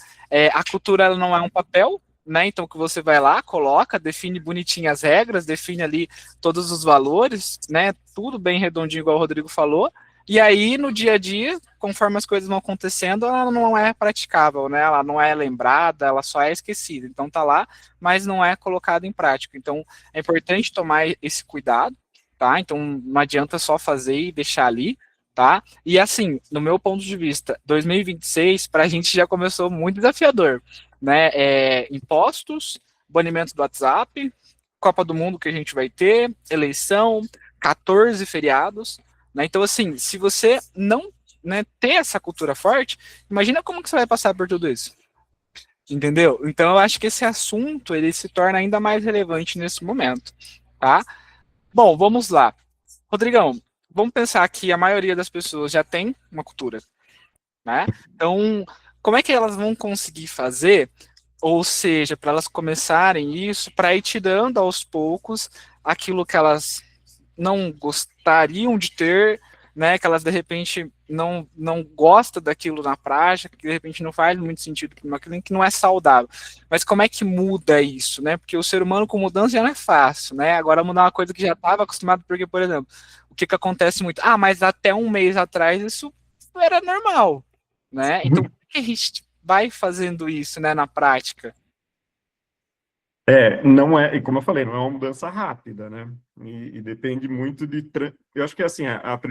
A cultura, ela não é um papel, né? Então, que você vai lá, coloca, define bonitinho as regras, define ali todos os valores, né? Tudo bem redondinho, igual o Rodrigo falou. E aí, no dia a dia, conforme as coisas vão acontecendo, ela não é praticável, né? Ela não é lembrada, ela só é esquecida. Então, tá lá, mas não é colocada em prática. Então, é importante tomar esse cuidado, tá? Então, não adianta só fazer e deixar ali, tá? E assim, no meu ponto de vista, 2026, para a gente já começou muito desafiador, né? Impostos, banimento do WhatsApp, Copa do Mundo que a gente vai ter, eleição, 14 feriados, né? Então, assim, se você não, né, ter essa cultura forte, imagina como que você vai passar por tudo isso. Entendeu? Então, eu acho que esse assunto, ele se torna ainda mais relevante nesse momento, tá? Bom, vamos lá. Rodrigão, vamos pensar que a maioria das pessoas já tem uma cultura, né? Então, como é que elas vão conseguir fazer, ou seja, para elas começarem isso, para ir tirando aos poucos aquilo que elas não gostariam de ter, né, que elas de repente não gostam daquilo na prática, que de repente não faz muito sentido para uma clínica, que não é saudável. Mas como é que muda isso, né? Porque o ser humano com mudança já não é fácil, né? Agora mudar uma coisa que já estava acostumado, porque, por exemplo, o que acontece muito? Mas até um mês atrás isso era normal, né? Então, por que a gente vai fazendo isso, né, na prática? Não é, e como eu falei, não é uma mudança rápida, né? E depende muito de. Eu acho que assim,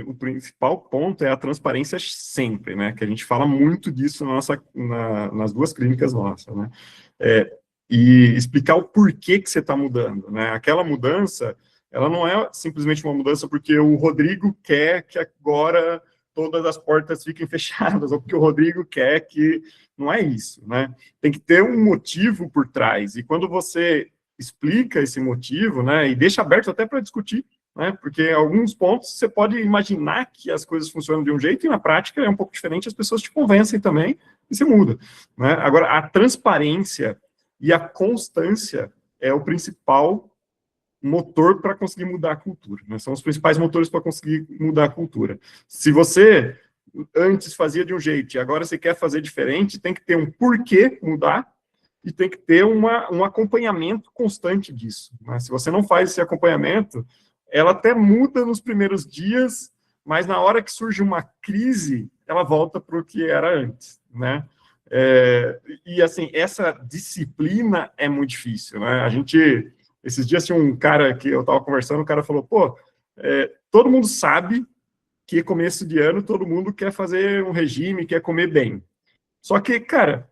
o principal ponto é a transparência sempre, né? Que a gente fala muito disso nas duas clínicas nossas, né? E explicar o porquê que você está mudando, né? Aquela mudança, ela não é simplesmente uma mudança porque o Rodrigo quer que agora todas as portas fiquem fechadas, ou porque o Rodrigo quer que Não é isso, né? Tem que ter um motivo por trás. E quando você explica esse motivo, né, e deixa aberto até para discutir, né, porque em alguns pontos você pode imaginar que as coisas funcionam de um jeito e na prática é um pouco diferente, as pessoas te convencem também e você muda, né? Agora, a transparência e a constância é o principal motor para conseguir mudar a cultura, né? São os principais motores para conseguir mudar a cultura. Se você antes fazia de um jeito e agora você quer fazer diferente, tem que ter um porquê mudar e tem que ter um acompanhamento constante disso, né? Se você não faz esse acompanhamento, ela até muda nos primeiros dias, mas na hora que surge uma crise, ela volta para o que era antes, né? E assim, essa disciplina é muito difícil, né? Esses dias tinha um cara que eu estava conversando, o cara falou, pô, todo mundo sabe que começo de ano todo mundo quer fazer um regime, quer comer bem. Só que, cara,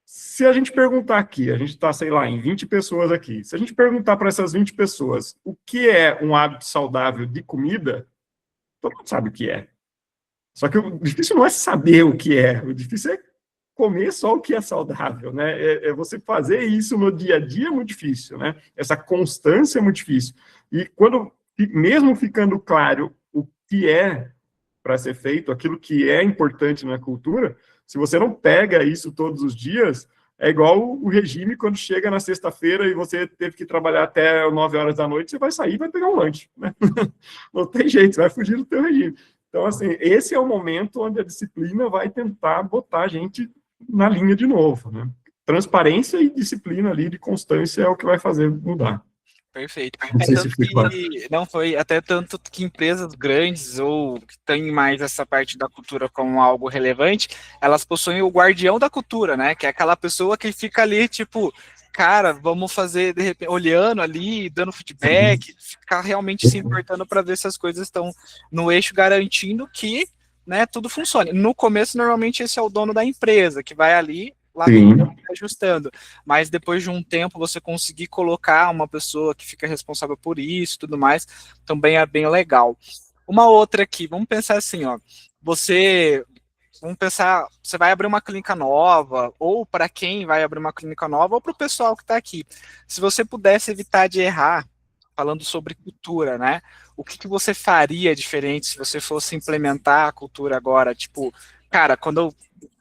se a gente perguntar aqui, a gente está, sei lá, em 20 pessoas aqui, se a gente perguntar para essas 20 pessoas o que é um hábito saudável de comida, todo mundo sabe o que é. Só que o difícil não é saber o que é, o difícil é comer só o que é saudável, né? Você fazer isso no dia a dia é muito difícil, né? Essa constância é muito difícil. E quando, mesmo ficando claro o que é para ser feito, aquilo que é importante na cultura, se você não pega isso todos os dias, é igual o regime quando chega na sexta-feira e você teve que trabalhar até 9 horas da noite, você vai sair e vai pegar um lanche, né? Não tem jeito, você vai fugir do teu regime. Então, assim, esse é o momento onde a disciplina vai tentar botar a gente na linha de novo, né? Transparência e disciplina ali de constância é o que vai fazer mudar. Perfeito. Não sei se Tanto foi claro. que não foi até tanto que empresas grandes ou que têm mais essa parte da cultura como algo relevante, elas possuem o guardião da cultura, né? Que é aquela pessoa que fica ali, tipo, cara, vamos fazer de repente, olhando ali, dando feedback, ficar realmente se importando para ver se as coisas estão no eixo, garantindo que, né, tudo funcione. No começo, normalmente, esse é o dono da empresa, que vai ali lapidando, ajustando, mas depois de um tempo você conseguir colocar uma pessoa que fica responsável por isso, tudo mais, também é bem legal. Uma outra aqui, vamos pensar assim, ó, vamos pensar, você vai abrir uma clínica nova, ou para quem vai abrir uma clínica nova, ou para o pessoal que está aqui. Se você pudesse evitar de errar, falando sobre cultura, né? O que você faria diferente se você fosse implementar a cultura agora? Tipo, cara, quando eu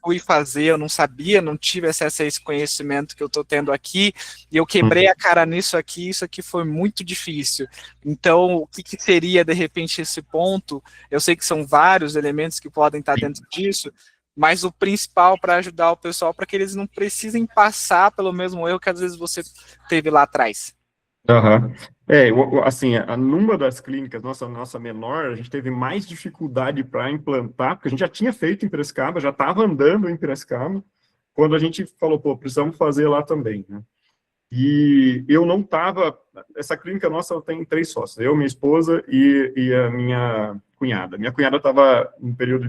fui fazer, eu não sabia, não tive acesso a esse conhecimento que eu estou tendo aqui, e eu quebrei a cara nisso aqui, isso aqui foi muito difícil. Então, o que seria, de repente, esse ponto? Eu sei que são vários elementos que podem estar dentro disso, mas o principal para ajudar o pessoal, para que eles não precisem passar pelo mesmo erro que às vezes você teve lá atrás. Uhum. Assim, numa das clínicas, nossa menor, a gente teve mais dificuldade para implantar, porque a gente já tinha feito em Piracicaba, já estava andando em Piracicaba, quando a gente falou, pô, precisamos fazer lá também, né? E eu não estava, essa clínica nossa tem 3 sócios, eu, minha esposa e a minha cunhada. Minha cunhada estava em período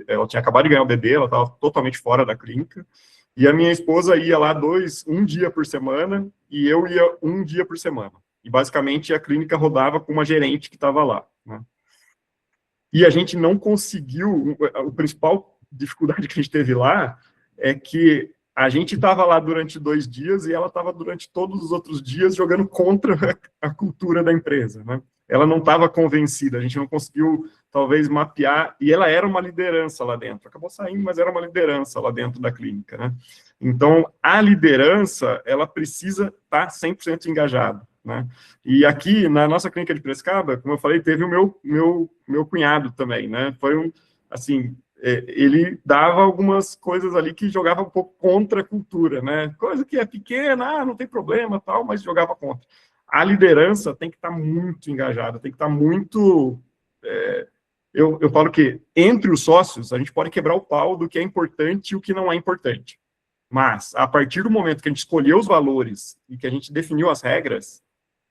ela tinha acabado de ganhar o bebê, ela estava totalmente fora da clínica, e a minha esposa ia lá um dia por semana, e eu ia um dia por semana. E basicamente a clínica rodava com uma gerente que estava lá, né? E a gente não conseguiu, a principal dificuldade que a gente teve lá é que a gente estava lá durante 2 dias e ela estava durante todos os outros dias jogando contra a cultura da empresa, né? Ela não estava convencida, a gente não conseguiu, talvez, mapear, e ela era uma liderança lá dentro, acabou saindo, mas era uma liderança lá dentro da clínica, né? Então, a liderança, ela precisa estar 100% engajada, né? E aqui, na nossa clínica de Piracicaba, como eu falei, teve o meu cunhado também, né? Foi assim, ele dava algumas coisas ali que jogava um pouco contra a cultura, né? Coisa que é pequena, não tem problema, tal, mas jogava contra. A liderança tem que estar muito engajada, tem que estar muito... eu falo que entre os sócios, a gente pode quebrar o pau do que é importante e o que não é importante. Mas, a partir do momento que a gente escolheu os valores e que a gente definiu as regras,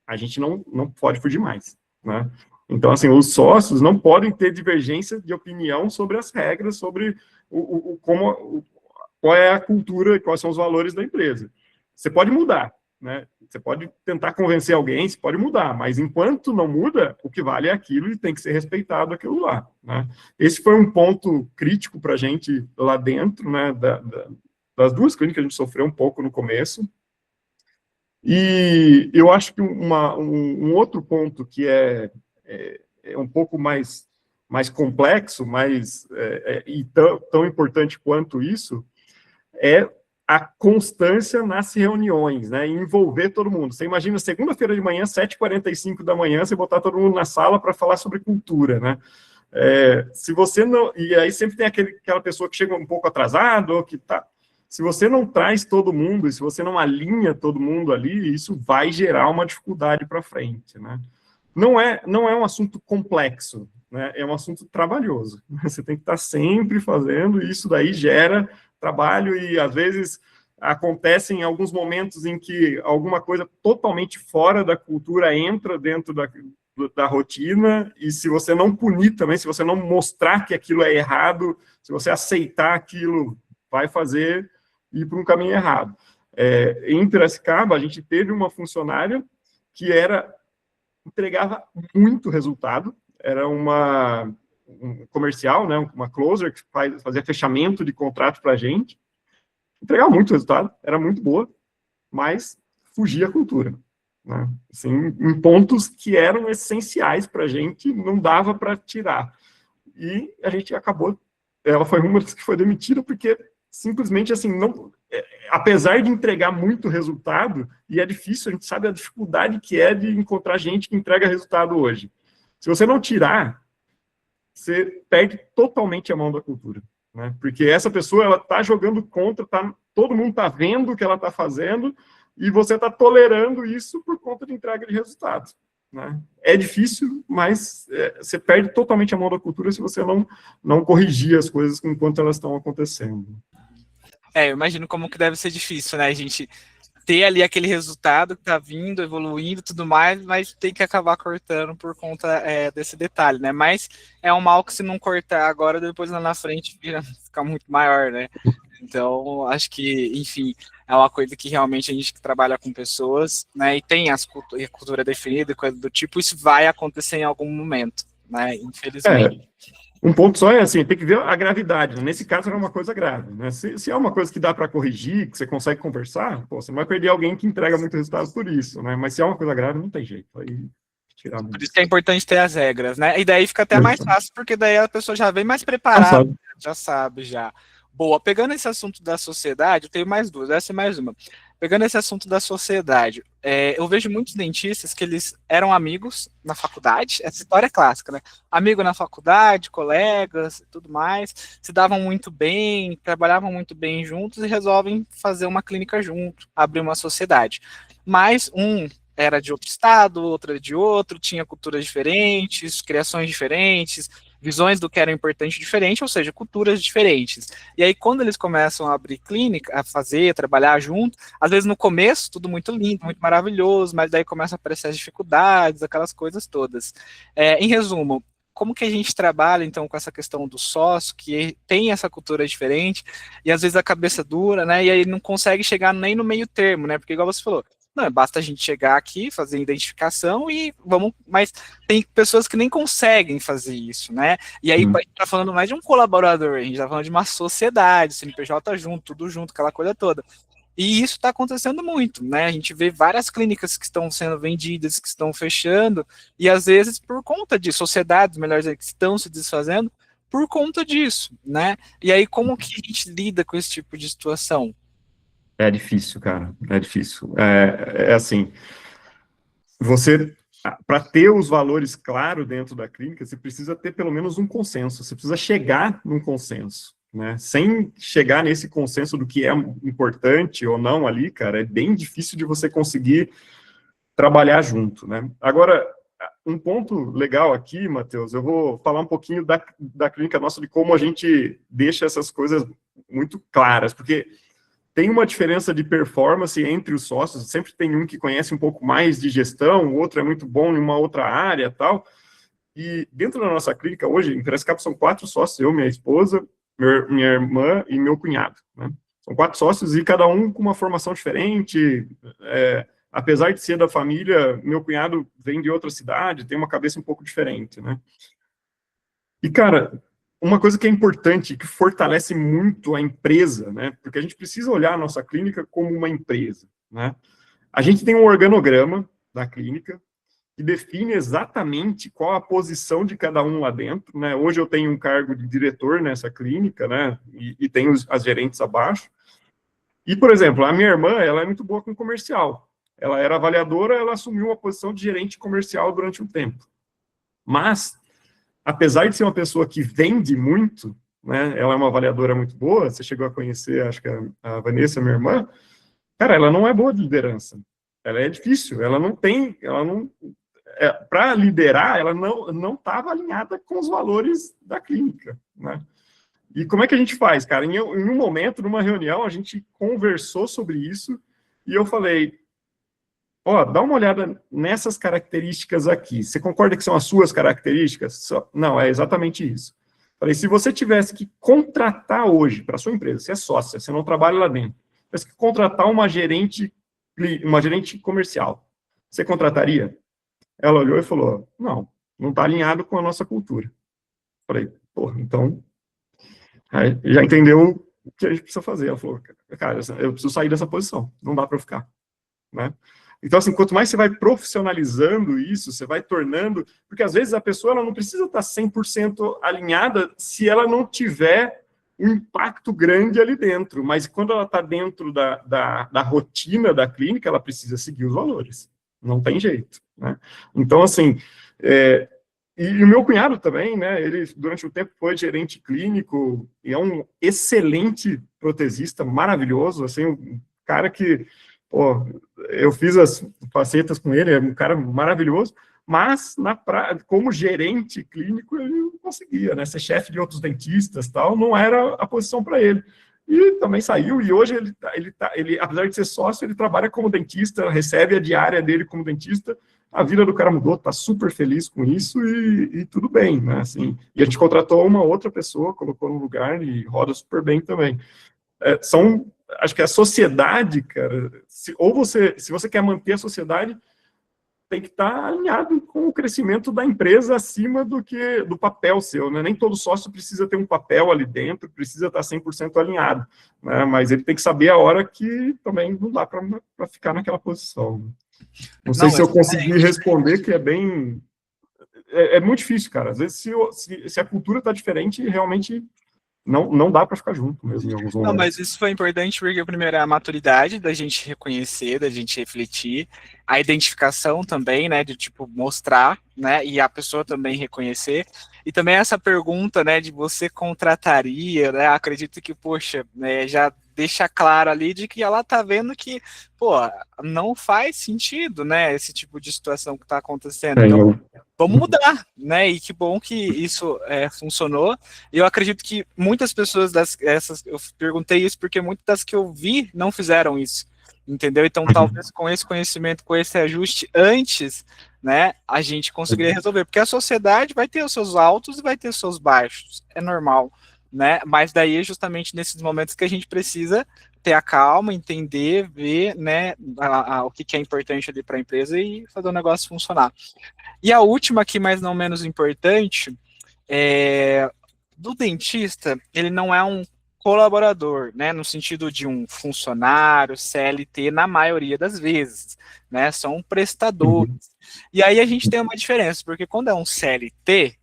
a gente não pode fugir mais, né? Então, assim, os sócios não podem ter divergência de opinião sobre as regras, sobre qual é a cultura, quais são os valores da empresa. Você pode mudar, né? Você pode tentar convencer alguém, você pode mudar, mas enquanto não muda, o que vale é aquilo e tem que ser respeitado aquilo lá, né? Esse foi um ponto crítico para a gente lá dentro, né, das duas clínicas que a gente sofreu um pouco no começo. E eu acho que um outro ponto que é um pouco mais complexo, e tão importante quanto isso, é a constância nas reuniões, né, e envolver todo mundo. Você imagina, segunda-feira de manhã, 7h45 da manhã, você botar todo mundo na sala para falar sobre cultura, né? Se você não... E aí sempre tem aquela pessoa que chega um pouco atrasado, ou que tá... Se você não traz todo mundo, e se você não alinha todo mundo ali, isso vai gerar uma dificuldade para frente, né? Não é um assunto complexo, né? É um assunto trabalhoso. Você tem que estar sempre fazendo, e isso daí gera trabalho, e às vezes acontecem alguns momentos em que alguma coisa totalmente fora da cultura entra dentro da rotina, e se você não punir também, se você não mostrar que aquilo é errado, se você aceitar aquilo, vai fazer ir para um caminho errado. Em Piracicaba, a gente teve uma funcionária que entregava muito resultado, era um comercial, né, uma closer, que fazia fechamento de contrato para a gente, entregava muito resultado, era muito boa, mas fugia a cultura, né? Assim, em pontos que eram essenciais para a gente, não dava para tirar. E a gente acabou, ela foi uma das que foi demitida, porque simplesmente, assim, não, apesar de entregar muito resultado, e é difícil, a gente sabe a dificuldade que é de encontrar gente que entrega resultado hoje. Se você não tirar, você perde totalmente a mão da cultura, né? Porque essa pessoa, ela está jogando contra, todo mundo está vendo o que ela está fazendo, e você está tolerando isso por conta de entrega de resultados, né? É difícil, mas você perde totalmente a mão da cultura se você não corrigir as coisas enquanto elas estão acontecendo. Eu imagino como que deve ser difícil, né? A gente ter ali aquele resultado que tá vindo, evoluindo e tudo mais, mas tem que acabar cortando por conta desse detalhe, né? Mas é um mal que se não cortar agora, depois lá na frente fica muito maior, né? Então, acho que, enfim, é uma coisa que realmente a gente que trabalha com pessoas, né, e tem a cultura definida e coisa do tipo, isso vai acontecer em algum momento, né, infelizmente. Um ponto só é assim, tem que ver a gravidade, né? Nesse caso era uma coisa grave, né? Se é uma coisa que dá para corrigir, que você consegue conversar, pô, você não vai perder alguém que entrega muito resultado por isso, né? Mas se é uma coisa grave, não tem jeito. Aí tirar muito. Por isso que é importante ter as regras, né? E daí fica até mais fácil, porque daí a pessoa já vem mais preparada, já sabe, já. Boa, pegando esse assunto da sociedade, eu tenho mais duas, essa é mais uma. Pegando esse assunto da sociedade, eu vejo muitos dentistas que eles eram amigos na faculdade, essa história é clássica, né? Amigo na faculdade, colegas e tudo mais, se davam muito bem, trabalhavam muito bem juntos e resolvem fazer uma clínica junto, abrir uma sociedade. Mas um era de outro estado, outra de outro, tinha culturas diferentes, criações diferentes, visões do que era importante diferente, ou seja, culturas diferentes. E aí, quando eles começam a abrir clínica, a fazer, a trabalhar junto, às vezes no começo, tudo muito lindo, muito maravilhoso, mas daí começa a aparecer as dificuldades, aquelas coisas todas. Em resumo, como que a gente trabalha, então, com essa questão do sócio, que tem essa cultura diferente, e às vezes a cabeça dura, né, e aí não consegue chegar nem no meio termo, né, porque igual você falou, não, basta a gente chegar aqui, fazer identificação e vamos, mas tem pessoas que nem conseguem fazer isso, né? E aí a gente tá falando mais de um colaborador, a gente tá falando de uma sociedade, CNPJ junto, tudo junto, aquela coisa toda. E isso está acontecendo muito, né? A gente vê várias clínicas que estão sendo vendidas, que estão fechando, e às vezes por conta de sociedades, melhor dizer, que estão se desfazendo, por conta disso, né? E aí como que a gente lida com esse tipo de situação? É difícil, cara, é difícil. Assim, você, para ter os valores claros dentro da clínica, você precisa ter pelo menos um consenso, você precisa chegar num consenso, né? Sem chegar nesse consenso do que é importante ou não ali, cara, é bem difícil de você conseguir trabalhar junto, né? Agora, um ponto legal aqui, Matheus, eu vou falar um pouquinho da clínica nossa, de como a gente deixa essas coisas muito claras, porque tem uma diferença de performance entre os sócios, sempre tem um que conhece um pouco mais de gestão, o outro é muito bom em uma outra área, tal, e dentro da nossa clínica, hoje, em Piracicaba, são 4 sócios, eu, minha esposa, minha irmã e meu cunhado, né? São 4 sócios e cada um com uma formação diferente. Apesar de ser da família, meu cunhado vem de outra cidade, tem uma cabeça um pouco diferente, né? E, cara, uma coisa que é importante, que fortalece muito a empresa, né? Porque a gente precisa olhar a nossa clínica como uma empresa, né? A gente tem um organograma da clínica que define exatamente qual a posição de cada um lá dentro, né? Hoje eu tenho um cargo de diretor nessa clínica, né? E tenho as gerentes abaixo. E, por exemplo, a minha irmã, ela é muito boa com comercial. Ela era avaliadora, ela assumiu uma posição de gerente comercial durante um tempo. Mas, apesar de ser uma pessoa que vende muito, né? Ela é uma avaliadora muito boa. Você chegou a conhecer, acho que a Vanessa, minha irmã. Cara, ela não é boa de liderança. Ela é difícil. Ela não tem, ela não para liderar, ela não estava alinhada com os valores da clínica, né? E como é que a gente faz, cara? Em um momento, numa reunião, a gente conversou sobre isso e eu falei, ó, dá uma olhada nessas características aqui. Você concorda que são as suas características? Não, é exatamente isso. Falei, se você tivesse que contratar hoje para sua empresa, você é sócia, você não trabalha lá dentro, tivesse que contratar uma gerente comercial, você contrataria? Ela olhou e falou, não está alinhado com a nossa cultura. Falei, pô, então, aí, já entendeu o que a gente precisa fazer. Ela falou, cara, eu preciso sair dessa posição, não dá para ficar, né? Então, assim, quanto mais você vai profissionalizando isso, você vai tornando, porque às vezes a pessoa ela não precisa estar 100% alinhada se ela não tiver um impacto grande ali dentro, mas quando ela está dentro da rotina da clínica, ela precisa seguir os valores, não tem jeito, né? Então, assim, e o meu cunhado também, né, ele durante um tempo foi gerente clínico, e é um excelente protesista, maravilhoso, assim, um cara que, pô, eu fiz as facetas com ele, é um cara maravilhoso, mas como gerente clínico ele não conseguia, né, ser chefe de outros dentistas, tal, não era a posição para ele. E também saiu, e hoje ele, apesar de ser sócio, ele trabalha como dentista, recebe a diária dele como dentista, a vida do cara mudou, tá super feliz com isso e tudo bem, né, assim, e a gente contratou uma outra pessoa, colocou no lugar e roda super bem também. Acho que a sociedade, cara, se você quer manter a sociedade, tem que estar alinhado com o crescimento da empresa acima do papel seu, né? Nem todo sócio precisa ter um papel ali dentro, precisa estar 100% alinhado, né? Mas ele tem que saber a hora que também não dá para ficar naquela posição. Não sei Não, se eu consegui responder, que é bem... É muito difícil, cara. Às vezes, se a cultura está diferente, realmente não dá para ficar junto mesmo em alguns não, momentos. mas isso foi importante porque, primeiro, é a maturidade da gente reconhecer, da gente refletir, a identificação também, né, de, tipo, mostrar, né, e a pessoa também reconhecer, e também essa pergunta, né, de você contrataria, né, acredito que, poxa, né, já deixa claro ali de que ela tá vendo que, pô, não faz sentido, né, esse tipo de situação que tá acontecendo, então vamos mudar, né? E que bom que isso funcionou. Eu acredito que muitas pessoas eu perguntei isso porque muitas das que eu vi não fizeram isso, entendeu? Então, talvez com esse conhecimento, com esse ajuste antes, né, a gente conseguiria resolver, porque a sociedade vai ter os seus altos e vai ter os seus baixos, é normal, né? Mas daí é justamente nesses momentos que a gente precisa ter a calma, entender, ver, né, o que é importante ali para a empresa e fazer o negócio funcionar. E a última aqui, mas não menos importante, do dentista, ele não é um colaborador, né, no sentido de um funcionário, CLT, na maioria das vezes, né, são prestadores. E aí a gente tem uma diferença, porque quando é um CLT,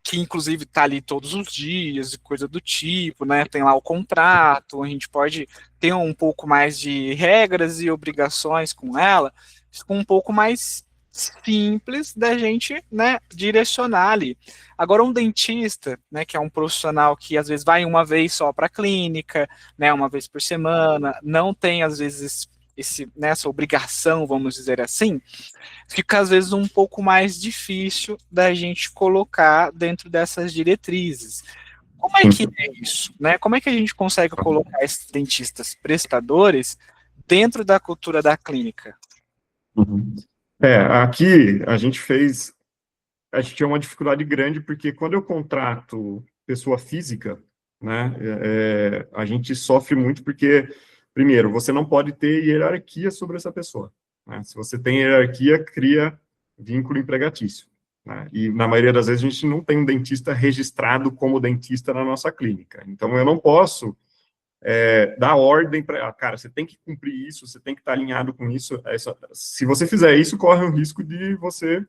que inclusive está ali todos os dias e coisa do tipo, né? Tem lá o contrato, a gente pode ter um pouco mais de regras e obrigações com ela, fica um pouco mais simples da gente, né, direcionar ali. Agora um dentista, né, que é um profissional que às vezes vai uma vez só para a clínica, né, uma vez por semana, não tem às vezes essa obrigação, vamos dizer assim, fica às vezes um pouco mais difícil da gente colocar dentro dessas diretrizes. Como é que é isso, né? Como é que a gente consegue colocar esses dentistas prestadores dentro da cultura da clínica? Aqui a gente tinha uma dificuldade grande, porque quando eu contrato pessoa física, né? A gente sofre muito porque, primeiro, você não pode ter hierarquia sobre essa pessoa, né? Se você tem hierarquia, cria vínculo empregatício, né? E, na maioria das vezes, a gente não tem um dentista registrado como dentista na nossa clínica. Então, eu não posso dar ordem para, cara, você tem que cumprir isso, você tem que estar alinhado com isso. Se você fizer isso, corre o risco de você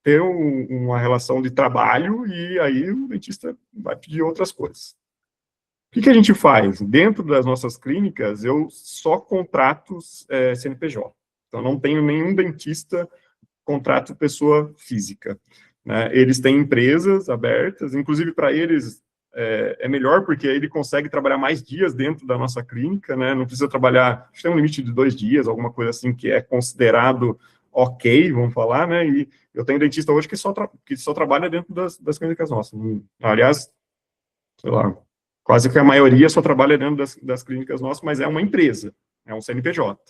ter uma relação de trabalho e aí o dentista vai pedir outras coisas. O que a gente faz? Dentro das nossas clínicas, eu só contrato CNPJ. Então, não tenho nenhum dentista contrato pessoa física, né? Eles têm empresas abertas, inclusive para eles é melhor, porque ele consegue trabalhar mais dias dentro da nossa clínica, né? Não precisa trabalhar, acho que tem um limite de 2 dias, alguma coisa assim, que é considerado ok, vamos falar, né? E eu tenho dentista hoje que só trabalha dentro das clínicas nossas. Aliás, sei lá, quase que a maioria só trabalha dentro das clínicas nossas, mas é uma empresa, é um CNPJ.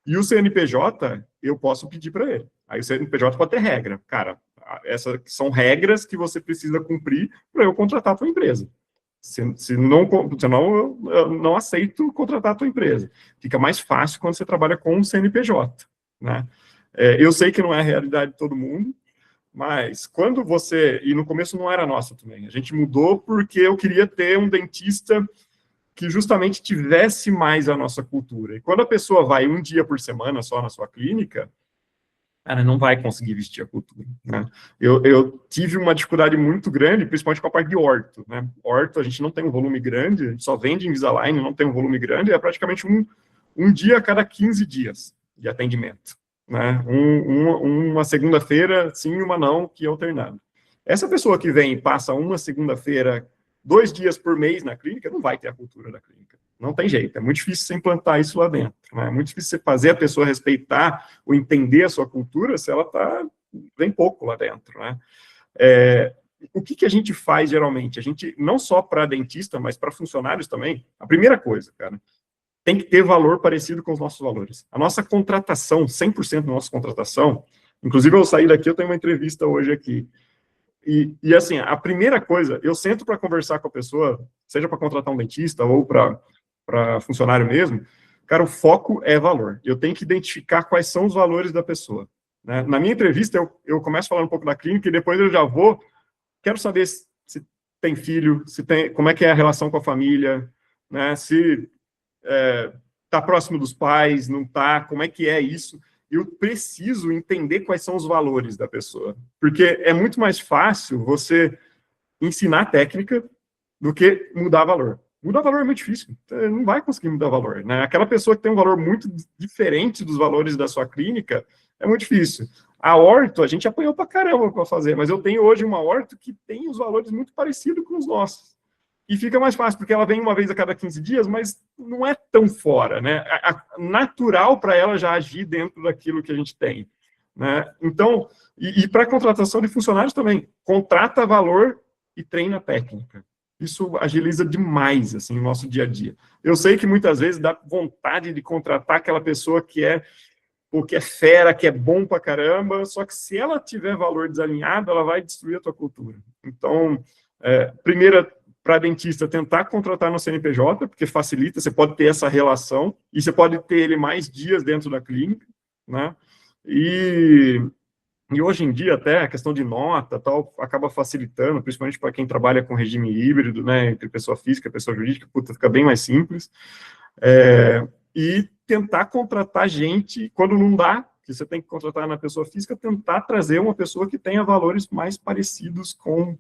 E o CNPJ, eu posso pedir para ele. Aí o CNPJ pode ter regra. Cara, essas são regras que você precisa cumprir para eu contratar a tua empresa. Senão eu não aceito contratar a tua empresa. Fica mais fácil quando você trabalha com um CNPJ, né? Eu sei que não é a realidade de todo mundo, mas quando você... E no começo não era nossa também. A gente mudou porque eu queria ter um dentista que justamente tivesse mais a nossa cultura. E quando a pessoa vai um dia por semana só na sua clínica, ela não vai conseguir vestir a cultura, né? Eu tive uma dificuldade muito grande, principalmente com a parte de orto, né? Orto, a gente não tem um volume grande, a gente só vende Invisalign, não tem um volume grande, é praticamente um dia a cada 15 dias de atendimento, né? Uma segunda-feira, sim, uma não, que é alternado. Essa pessoa que vem e passa uma segunda-feira 2 dias por mês na clínica, não vai ter a cultura da clínica. Não tem jeito, é muito difícil você implantar isso lá dentro, né? É muito difícil você fazer a pessoa respeitar ou entender a sua cultura se ela está bem pouco lá dentro, né? O que a gente faz geralmente? A gente, não só para dentista, mas para funcionários também, a primeira coisa, cara, tem que ter valor parecido com os nossos valores. A nossa contratação, 100% da nossa contratação, inclusive eu saí daqui, eu tenho uma entrevista hoje aqui, e assim, a primeira coisa, eu sento para conversar com a pessoa, seja para contratar um dentista ou para funcionário mesmo, cara, o foco é valor. Eu tenho que identificar quais são os valores da pessoa, né? Na minha entrevista, eu começo falando um pouco da clínica e depois eu já quero saber se tem filho, como é que é a relação com a família, né? Se está próximo dos pais, não está, como é que é isso? Eu preciso entender quais são os valores da pessoa, porque é muito mais fácil você ensinar técnica do que mudar valor. Mudar valor é muito difícil, você não vai conseguir mudar valor, né? Aquela pessoa que tem um valor muito diferente dos valores da sua clínica, é muito difícil. A orto, a gente apanhou pra caramba para fazer, mas eu tenho hoje uma orto que tem os valores muito parecidos com os nossos. E fica mais fácil, porque ela vem uma vez a cada 15 dias, mas não é tão fora, né? Natural para ela já agir dentro daquilo que a gente tem, né? Então, e para a contratação de funcionários também, contrata valor e treina técnica. Isso agiliza demais, assim, o nosso dia a dia. Eu sei que muitas vezes dá vontade de contratar aquela pessoa que é fera, que é bom pra caramba, só que se ela tiver valor desalinhado, ela vai destruir a tua cultura. Então, primeira, para dentista, tentar contratar no CNPJ, porque facilita, você pode ter essa relação, e você pode ter ele mais dias dentro da clínica, né? E hoje em dia, até a questão de nota, tal, acaba facilitando, principalmente para quem trabalha com regime híbrido, né, entre pessoa física e pessoa jurídica, puta, fica bem mais simples. E tentar contratar gente, quando não dá, que você tem que contratar na pessoa física, tentar trazer uma pessoa que tenha valores mais parecidos com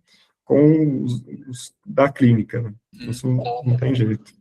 os da clínica, né? Isso não tem jeito.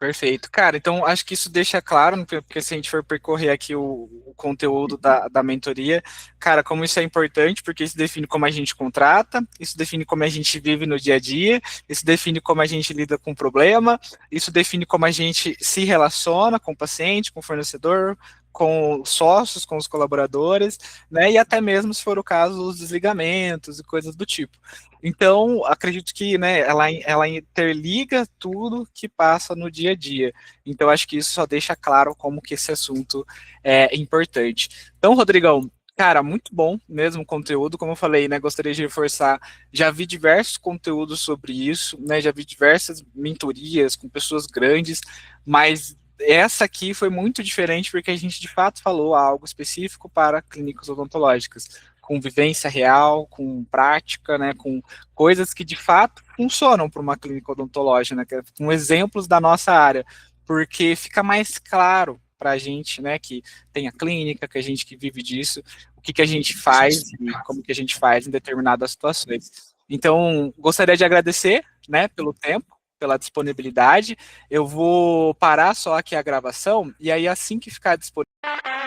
Perfeito. Cara, então acho que isso deixa claro, porque se a gente for percorrer aqui o conteúdo da mentoria, cara, como isso é importante, porque isso define como a gente contrata, isso define como a gente vive no dia a dia, isso define como a gente lida com o problema, isso define como a gente se relaciona com o paciente, com o fornecedor, com os sócios, com os colaboradores, né, e até mesmo, se for o caso, os desligamentos e coisas do tipo. Então, acredito que, né, ela interliga tudo que passa no dia a dia. Então, acho que isso só deixa claro como que esse assunto é importante. Então, Rodrigão, Cara, muito bom mesmo o conteúdo, como eu falei, né? Gostaria de reforçar. Já vi diversos conteúdos sobre isso, né? Já vi diversas mentorias com pessoas grandes, mas essa aqui foi muito diferente porque a gente de fato falou algo específico para clínicas odontológicas, com vivência real, com prática, né? Com coisas que de fato funcionam para uma clínica odontológica, né? Com exemplos da nossa área, porque fica mais claro para a gente, né? Que tem a clínica, que a gente que vive disso o que, que a gente faz e como que a gente faz em determinadas situações. Então, gostaria de agradecer, né, pelo tempo, pela disponibilidade. Eu vou parar só aqui a gravação e aí assim que ficar disponível